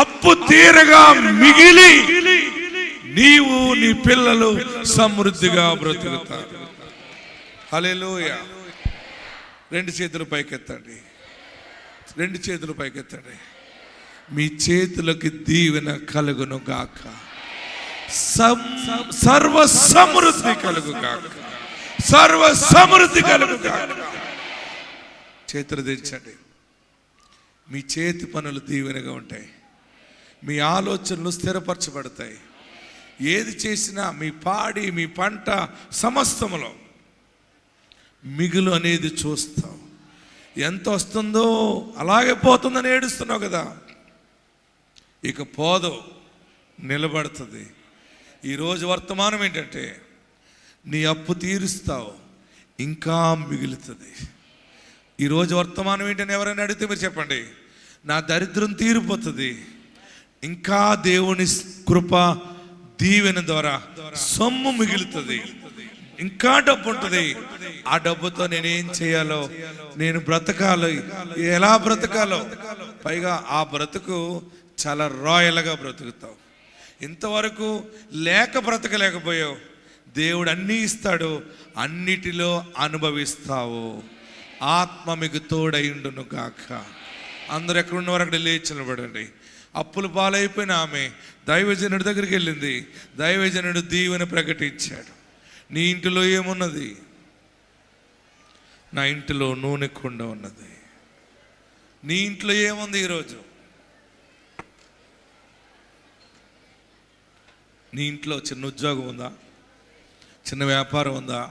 A: అప్పు తీరగా మిగిలి నీవు నీ పిల్లలు సమృద్ధిగా బ్రతుకుతారు. హల్లెలూయా. రెండు చేతులు పైకెత్తండి, రెండు చేతులు పైకెత్తండి. మీ చేతులకి దీవెన కలుగును గాక, సర్వ సమృద్ధి కలుగు గాక, సర్వ సమృద్ధి కలుగు గాక. చేతులు తెచ్చండి. మీ చేతి పనులు దీవెనగా ఉంటాయి, మీ ఆలోచనలు స్థిరపరచబడతాయి. ఏది చేసినా మీ పాడి, మీ పంట సమస్తములో మిగులు అనేది చూస్తావు. ఎంత వస్తుందో అలాగే పోతుందని ఏడుస్తున్నావు కదా, ఇక పోదు, నిలబడుతుంది. ఈరోజు వర్తమానం ఏంటంటే నీ అప్పు తీరుస్తావు, ఇంకా మిగులుతుంది. ఈరోజు వర్తమానం ఏంటని ఎవరైనా అడిగితే మీరు చెప్పండి, నా దరిద్రం తీరిపోతుంది, ఇంకా దేవుని కృప దీవెన ద్వారా సొమ్ము మిగులుతుంది, ఇంకా డబ్బు ఉంటుంది. ఆ డబ్బుతో నేనేం చేయాలో, నేను బ్రతకాలో, ఎలా బ్రతకాలో, పైగా ఆ బ్రతుకు చాలా రాయల్గా బ్రతుకుతావు. ఇంతవరకు లేక బ్రతకలేకపోయావు, దేవుడు అన్నీ ఇస్తాడు, అన్నిటిలో అనుభవిస్తావు. ఆత్మ మీకు తోడైండును గాక. అందరు ఎక్కడున్నవారు అక్కడ లేచి నిలబడండి. అప్పులు పాలైపోయిన ఆమె దైవజనుడి దగ్గరికి వెళ్ళింది. దైవజనుడు దీవెన ప్రకటించాడు. నీ ఇంటిలో ఏమున్నది? నా ఇంటిలో నూనె కుండ ఉన్నది. నీ ఇంట్లో ఏముంది ఈరోజు? నీ ఇంట్లో చిన్న ఉద్యోగం ఉందా? చిన్న వ్యాపారం ఉందా?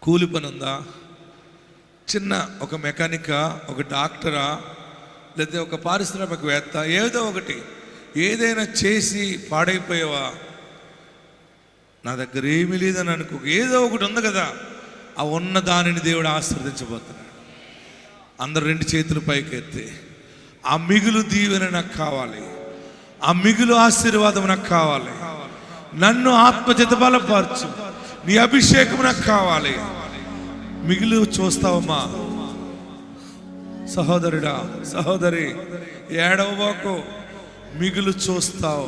A: కూలి పని ఉందా? చిన్న ఒక మెకానికా, ఒక డాక్టరా, లేదా ఒక పారిశ్రామికవేత్త, ఏదో ఒకటి, ఏదైనా చేసి పాడైపోయావా? నా దగ్గర ఏమీ లేదని అనుకో, ఏదో ఒకటి ఉంది కదా, ఆ ఉన్న దానిని దేవుడు ఆశీర్వదించబోతున్నాడు. అందరు రెండు చేతులు పైకెత్తి, ఆ మిగులు దీవెన నాకు కావాలి, ఆ మిగులు ఆశీర్వాదం నాకు కావాలి, నన్ను ఆత్మచేత బలపరచు, నీ అభిషేకం నాకు కావాలి. మిగులు చూస్తావమ్మా సహోదరుడా, సహోదరి, ఏడవబాకు, మిగులు చూస్తావు,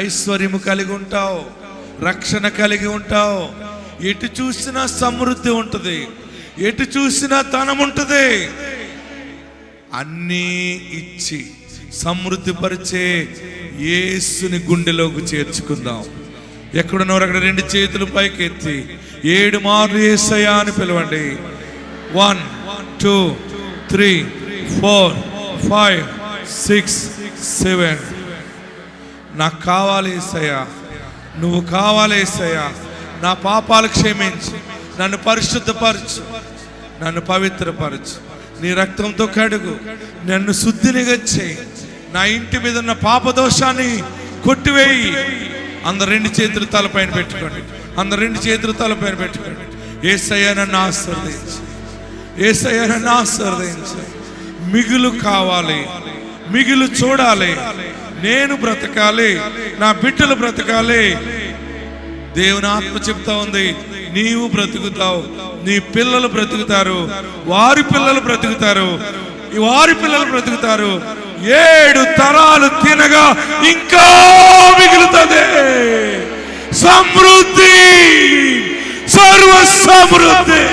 A: ఐశ్వర్యము కలిగి ఉంటావు, రక్షణ కలిగి ఉంటావు. ఎటు చూసినా సమృద్ధి ఉంటుంది, ఎటు చూసినా ధనం ఉంటుంది. అన్నీ ఇచ్చి సమృద్ధి పరిచే యేసుని గుండెలోకి చేర్చుకుందాం. ఎక్కడున్నవారు అక్కడ రెండు చేతులు పైకెత్తి 7 మార్లు యేసయ్యా అని పిలవండి. 1 2 3 4 5 6 7. నాకు కావాలి యేసయ్యా, నువ్వు కావాలి యేసయ్యా. నా పాపాలు క్షమించి నన్ను పరిశుద్ధపరచు, నన్ను పవిత్రపరచు, నీ రక్తంతో కడుగు, నన్ను శుద్ధినిగా చేయి, నా ఇంటి మీద ఉన్న పాపదోషాన్ని కొట్టివేయి. అందరు రెండు చేతులు తలపైన పెట్టుకోండి, అందరు రెండు చేతులు తలపైన పెట్టుకోండి. యేసయ్యా నన్ను ఆశీర్వదించు, యేసయ్య నన్ను ఆశీర్వదించు. మిగులు కావాలి, మిగులు చూడాలి, నేను బ్రతకాలి, నా బిడ్డలు బ్రతకాలి. దేవుని ఆత్మ చెప్తా ఉంది, నీవు బ్రతుకుతావు, నీ పిల్లలు బ్రతుకుతారు, వారి పిల్లలు బ్రతుకుతారు, వారి పిల్లలు బ్రతుకుతారు. 7 తరాలు తినగా ఇంకా మిగులుతుంది. సమృద్ధి, సర్వ సమృద్ధి,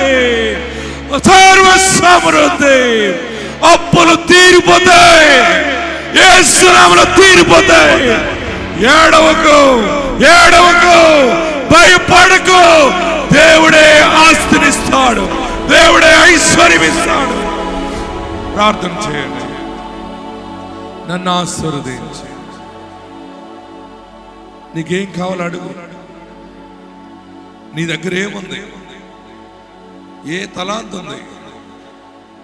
A: సర్వ సమృద్ధి. అప్పులు తీరిపోతాయి, యేసు నామములో తీరిపోతాయి. ఏడవకు, ఏడవకు, భయపడకు. దేవుడే ఆస్తినిస్తాడు, దేవుడే ఐశ్వర్యం ఇస్తాడు. ప్రార్థన చేయండి. నన్ను ఆశీర్వదించు. నీకేం కావాలో అడుగు. నీ దగ్గర ఏముంది? ఏ తలాంత్ ఉంది?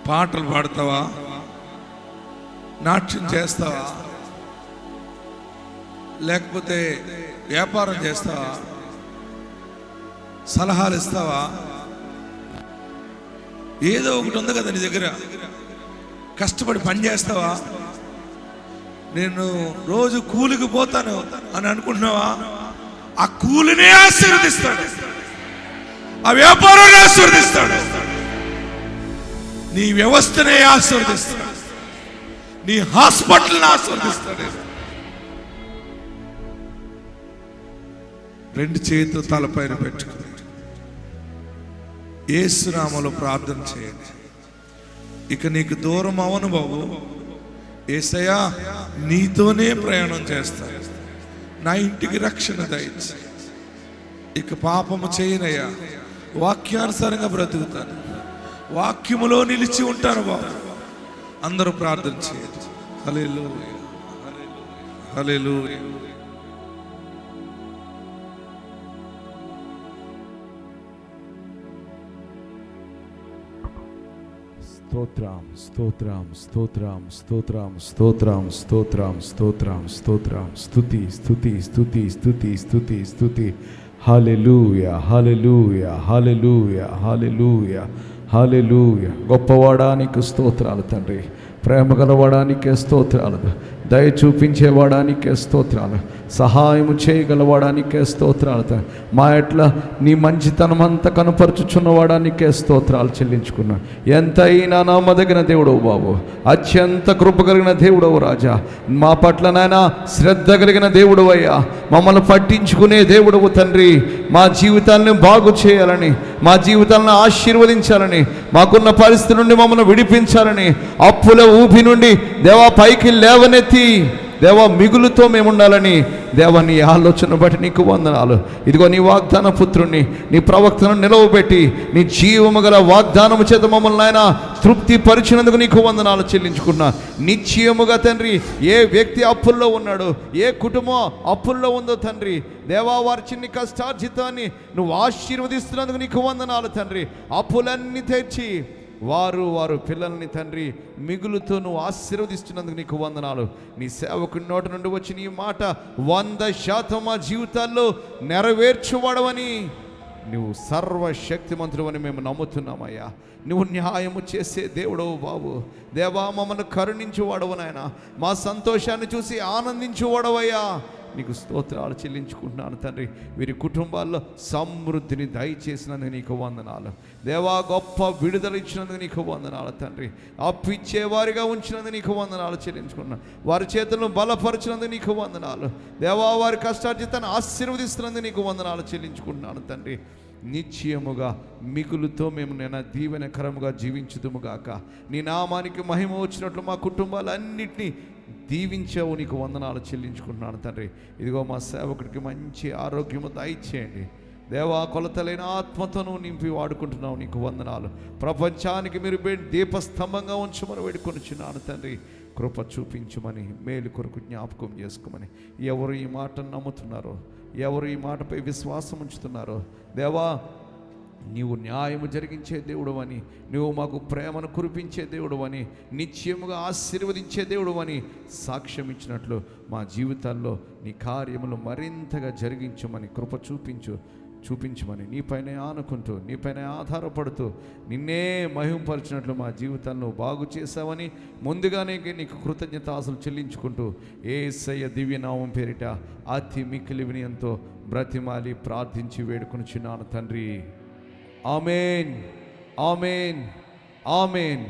A: పాటలు పాడతావా? నాట్యం చేస్తావా? లేకపోతే వ్యాపారం చేస్తావా? సలహాలు ఇస్తావా? ఏదో ఒకటి ఉంది కదా నీ దగ్గర. కష్టపడి పని చేస్తావా? నేను రోజు కూలికి పోతాను అని అనుకుంటున్నావా? ఆ కూలినే ఆశీర్వదిస్తాడు, ఆ వ్యాపారాన్ని ఆశీర్వదిస్తాడు, నీ వ్యవస్థనే ఆశీర్వదిస్తాడు, నీ హాస్పిటల్ని ఆశీర్వదిస్తాడు. 2 చేతులు తలపైన పెట్టుకుని యేసు నామములో ప్రార్థన చేయండి. ఇక నీకు దూరం అవను బాబు. యేసయ్యా, నీతోనే ప్రయాణం చేస్తా, నా ఇంటికి రక్షణ దయచేయి. ఇక పాపము చేయనయ్యా, వాక్యానుసారంగా బ్రతుకుతాను, వాక్యములో నిలిచి ఉంటాను బాబు. అందరూ ప్రార్థన చేయండి. హల్లెలూయా, హల్లెలూయా.
E: స్తోత్రం, స్తోత్రం, స్తోత్రం, స్తోత్రం, స్తోత్రం, స్తోత్రం, స్తోత్రం, స్తోత్రం. స్తుతి, స్తుతి, స్తుతి, స్తుతి, స్తుతి, స్తుతి. హల్లెలూయా, హల్లెలూయా, హల్లెలూయా, హల్లెలూయా, హల్లెలూయా. గొప్పవాడానికి స్తోత్రాలు తండ్రి, ప్రేమ గలవాడానికే స్తోత్రాలు, దయ చూపించేవాడానికే స్తోత్రాలు, సహాయము చేయగలవాడానికే స్తోత్రాలు. మా ఎట్ల నీ మంచితనం అంతా కనపరుచుచున్నవాడానికే స్తోత్రాలు చెల్లించుకున్నా. ఎంతైనా నమ్మదగిన దేవుడవు బాబు, అత్యంత కృప కలిగిన దేవుడవు రాజా. మా పట్ల నాయనా శ్రద్ధ కలిగిన దేవుడు అయ్యా, మమ్మల్ని పట్టించుకునే దేవుడవు తండ్రి. మా జీవితాలను బాగు చేయాలని, మా జీవితాలను ఆశీర్వదించాలని, మాకున్న పరిస్థితి నుండి మమ్మల్ని విడిపించాలని, అప్పుల ఊపి నుండి దేవా పైకి లేవనెత్తి దేవా మిగులుతో మేము ఉండాలని దేవా నీ ఆలోచన బట్టి నీకు వందనాలు. ఇదిగో నీ వాగ్దాన పుత్రుణ్ణి, నీ ప్రవక్తను నిలవబెట్టి నీ జీవము గల వాగ్దానము చేత మమ్మల్ని ఆయన తృప్తి పరిచినందుకు నీకు వందనాలు చెల్లించుకున్నా. నిశ్చయముగా తండ్రి, ఏ వ్యక్తి అప్పుల్లో ఉన్నాడో, ఏ కుటుంబం అప్పుల్లో ఉందో తండ్రి, దేవా వారి చిన్ని కష్టార్జితాన్ని నువ్వు ఆశీర్వదిస్తున్నందుకు నీకు వందనాలు తండ్రి. అప్పులన్నీ తెచ్చి వారు పిల్లల్ని తండ్రి మిగులుతో నువ్వు ఆశీర్వదిస్తున్నందుకు నీకు వందనాలు. నీ సేవకుడి నోటి నుండి వచ్చిన ఈ మాట 100% మా జీవితాల్లో నెరవేర్చువాడవని, నువ్వు సర్వశక్తిమంతుడు అని మేము నమ్ముతున్నామయ్యా. నువ్వు న్యాయము చేసే దేవుడవు బాబు. దేవా మమ్మల్ని కరుణించువాడవు నాయన, మా సంతోషాన్ని చూసి ఆనందించువాడవయ్యా. నీకు స్తోత్రాలు చెల్లించుకుంటున్నాను తండ్రి. వీరి కుటుంబాల్లో సమృద్ధిని దయచేసినందుకు నీకు వందనాలు దేవా. గొప్ప విడుదల ఇచ్చినందుకు నీకు వందనాలు తండ్రి. అప్పిచ్చేవారిగా ఉంచినందుకు నీకు వందనాలు చెల్లించుకున్నాను. వారి చేతులను బలపరిచినందుకు నీకు వందనాలు దేవా. వారి కష్టార్జితాన్ని ఆశీర్వదిస్తున్నందుకు నీకు వందనాలు చెల్లించుకుంటున్నాను తండ్రి. నిశ్చయముగా మిగులుతో మేము నేను దీవెనకరముగా జీవించుదుముగాక. నీ నామానికి మహిమ వచ్చినట్లు మా కుటుంబాలన్నింటినీ దీవించావు, నీకు వందనాలు చెల్లించుకుంటున్నాను తండ్రి. ఇదిగో మా సేవకుడికి మంచి ఆరోగ్యము దయచేయండి దేవా. కొలతలైన ఆత్మతో నువ్వు నింపి వాడుకుంటున్నావు, నీకు వందనాలు. ప్రపంచానికి మీరు దీపస్తంభంగా ఉంచమని వేడుకొనిచున్నాను తండ్రి. కృప చూపించమని, మేలు కొరకు జ్ఞాపకం చేసుకోమని. ఎవరు ఈ మాటను నమ్ముతున్నారో, ఎవరు ఈ మాటపై విశ్వాసం ఉంచుతున్నారో దేవా, నీవు న్యాయము జరిగించే దేవుడు అని, నువ్వు మాకు ప్రేమను కురిపించే దేవుడు అని, నిశ్చయముగా ఆశీర్వదించే దేవుడు అని సాక్ష్యం ఇచ్చినట్లు మా జీవితాల్లో నీ కార్యములు మరింతగా జరిగించమని కృప చూపించమని, నీపైనే ఆనుకుంటూ, నీపైనే ఆధారపడుతూ నిన్నే మహింపరిచినట్లు మా జీవితాలను బాగు చేశావని ముందుగానే నీకు కృతజ్ఞతాస్తులు చెల్లించుకుంటూ యేసయ్య దివ్యనామం పేరిట అతి మిక్కిలి వినయంతో బ్రతిమాలి ప్రార్థించి వేడుకొనుచున్నాను తండ్రి. ఆమేన్, ఆమేన్, ఆమేన్.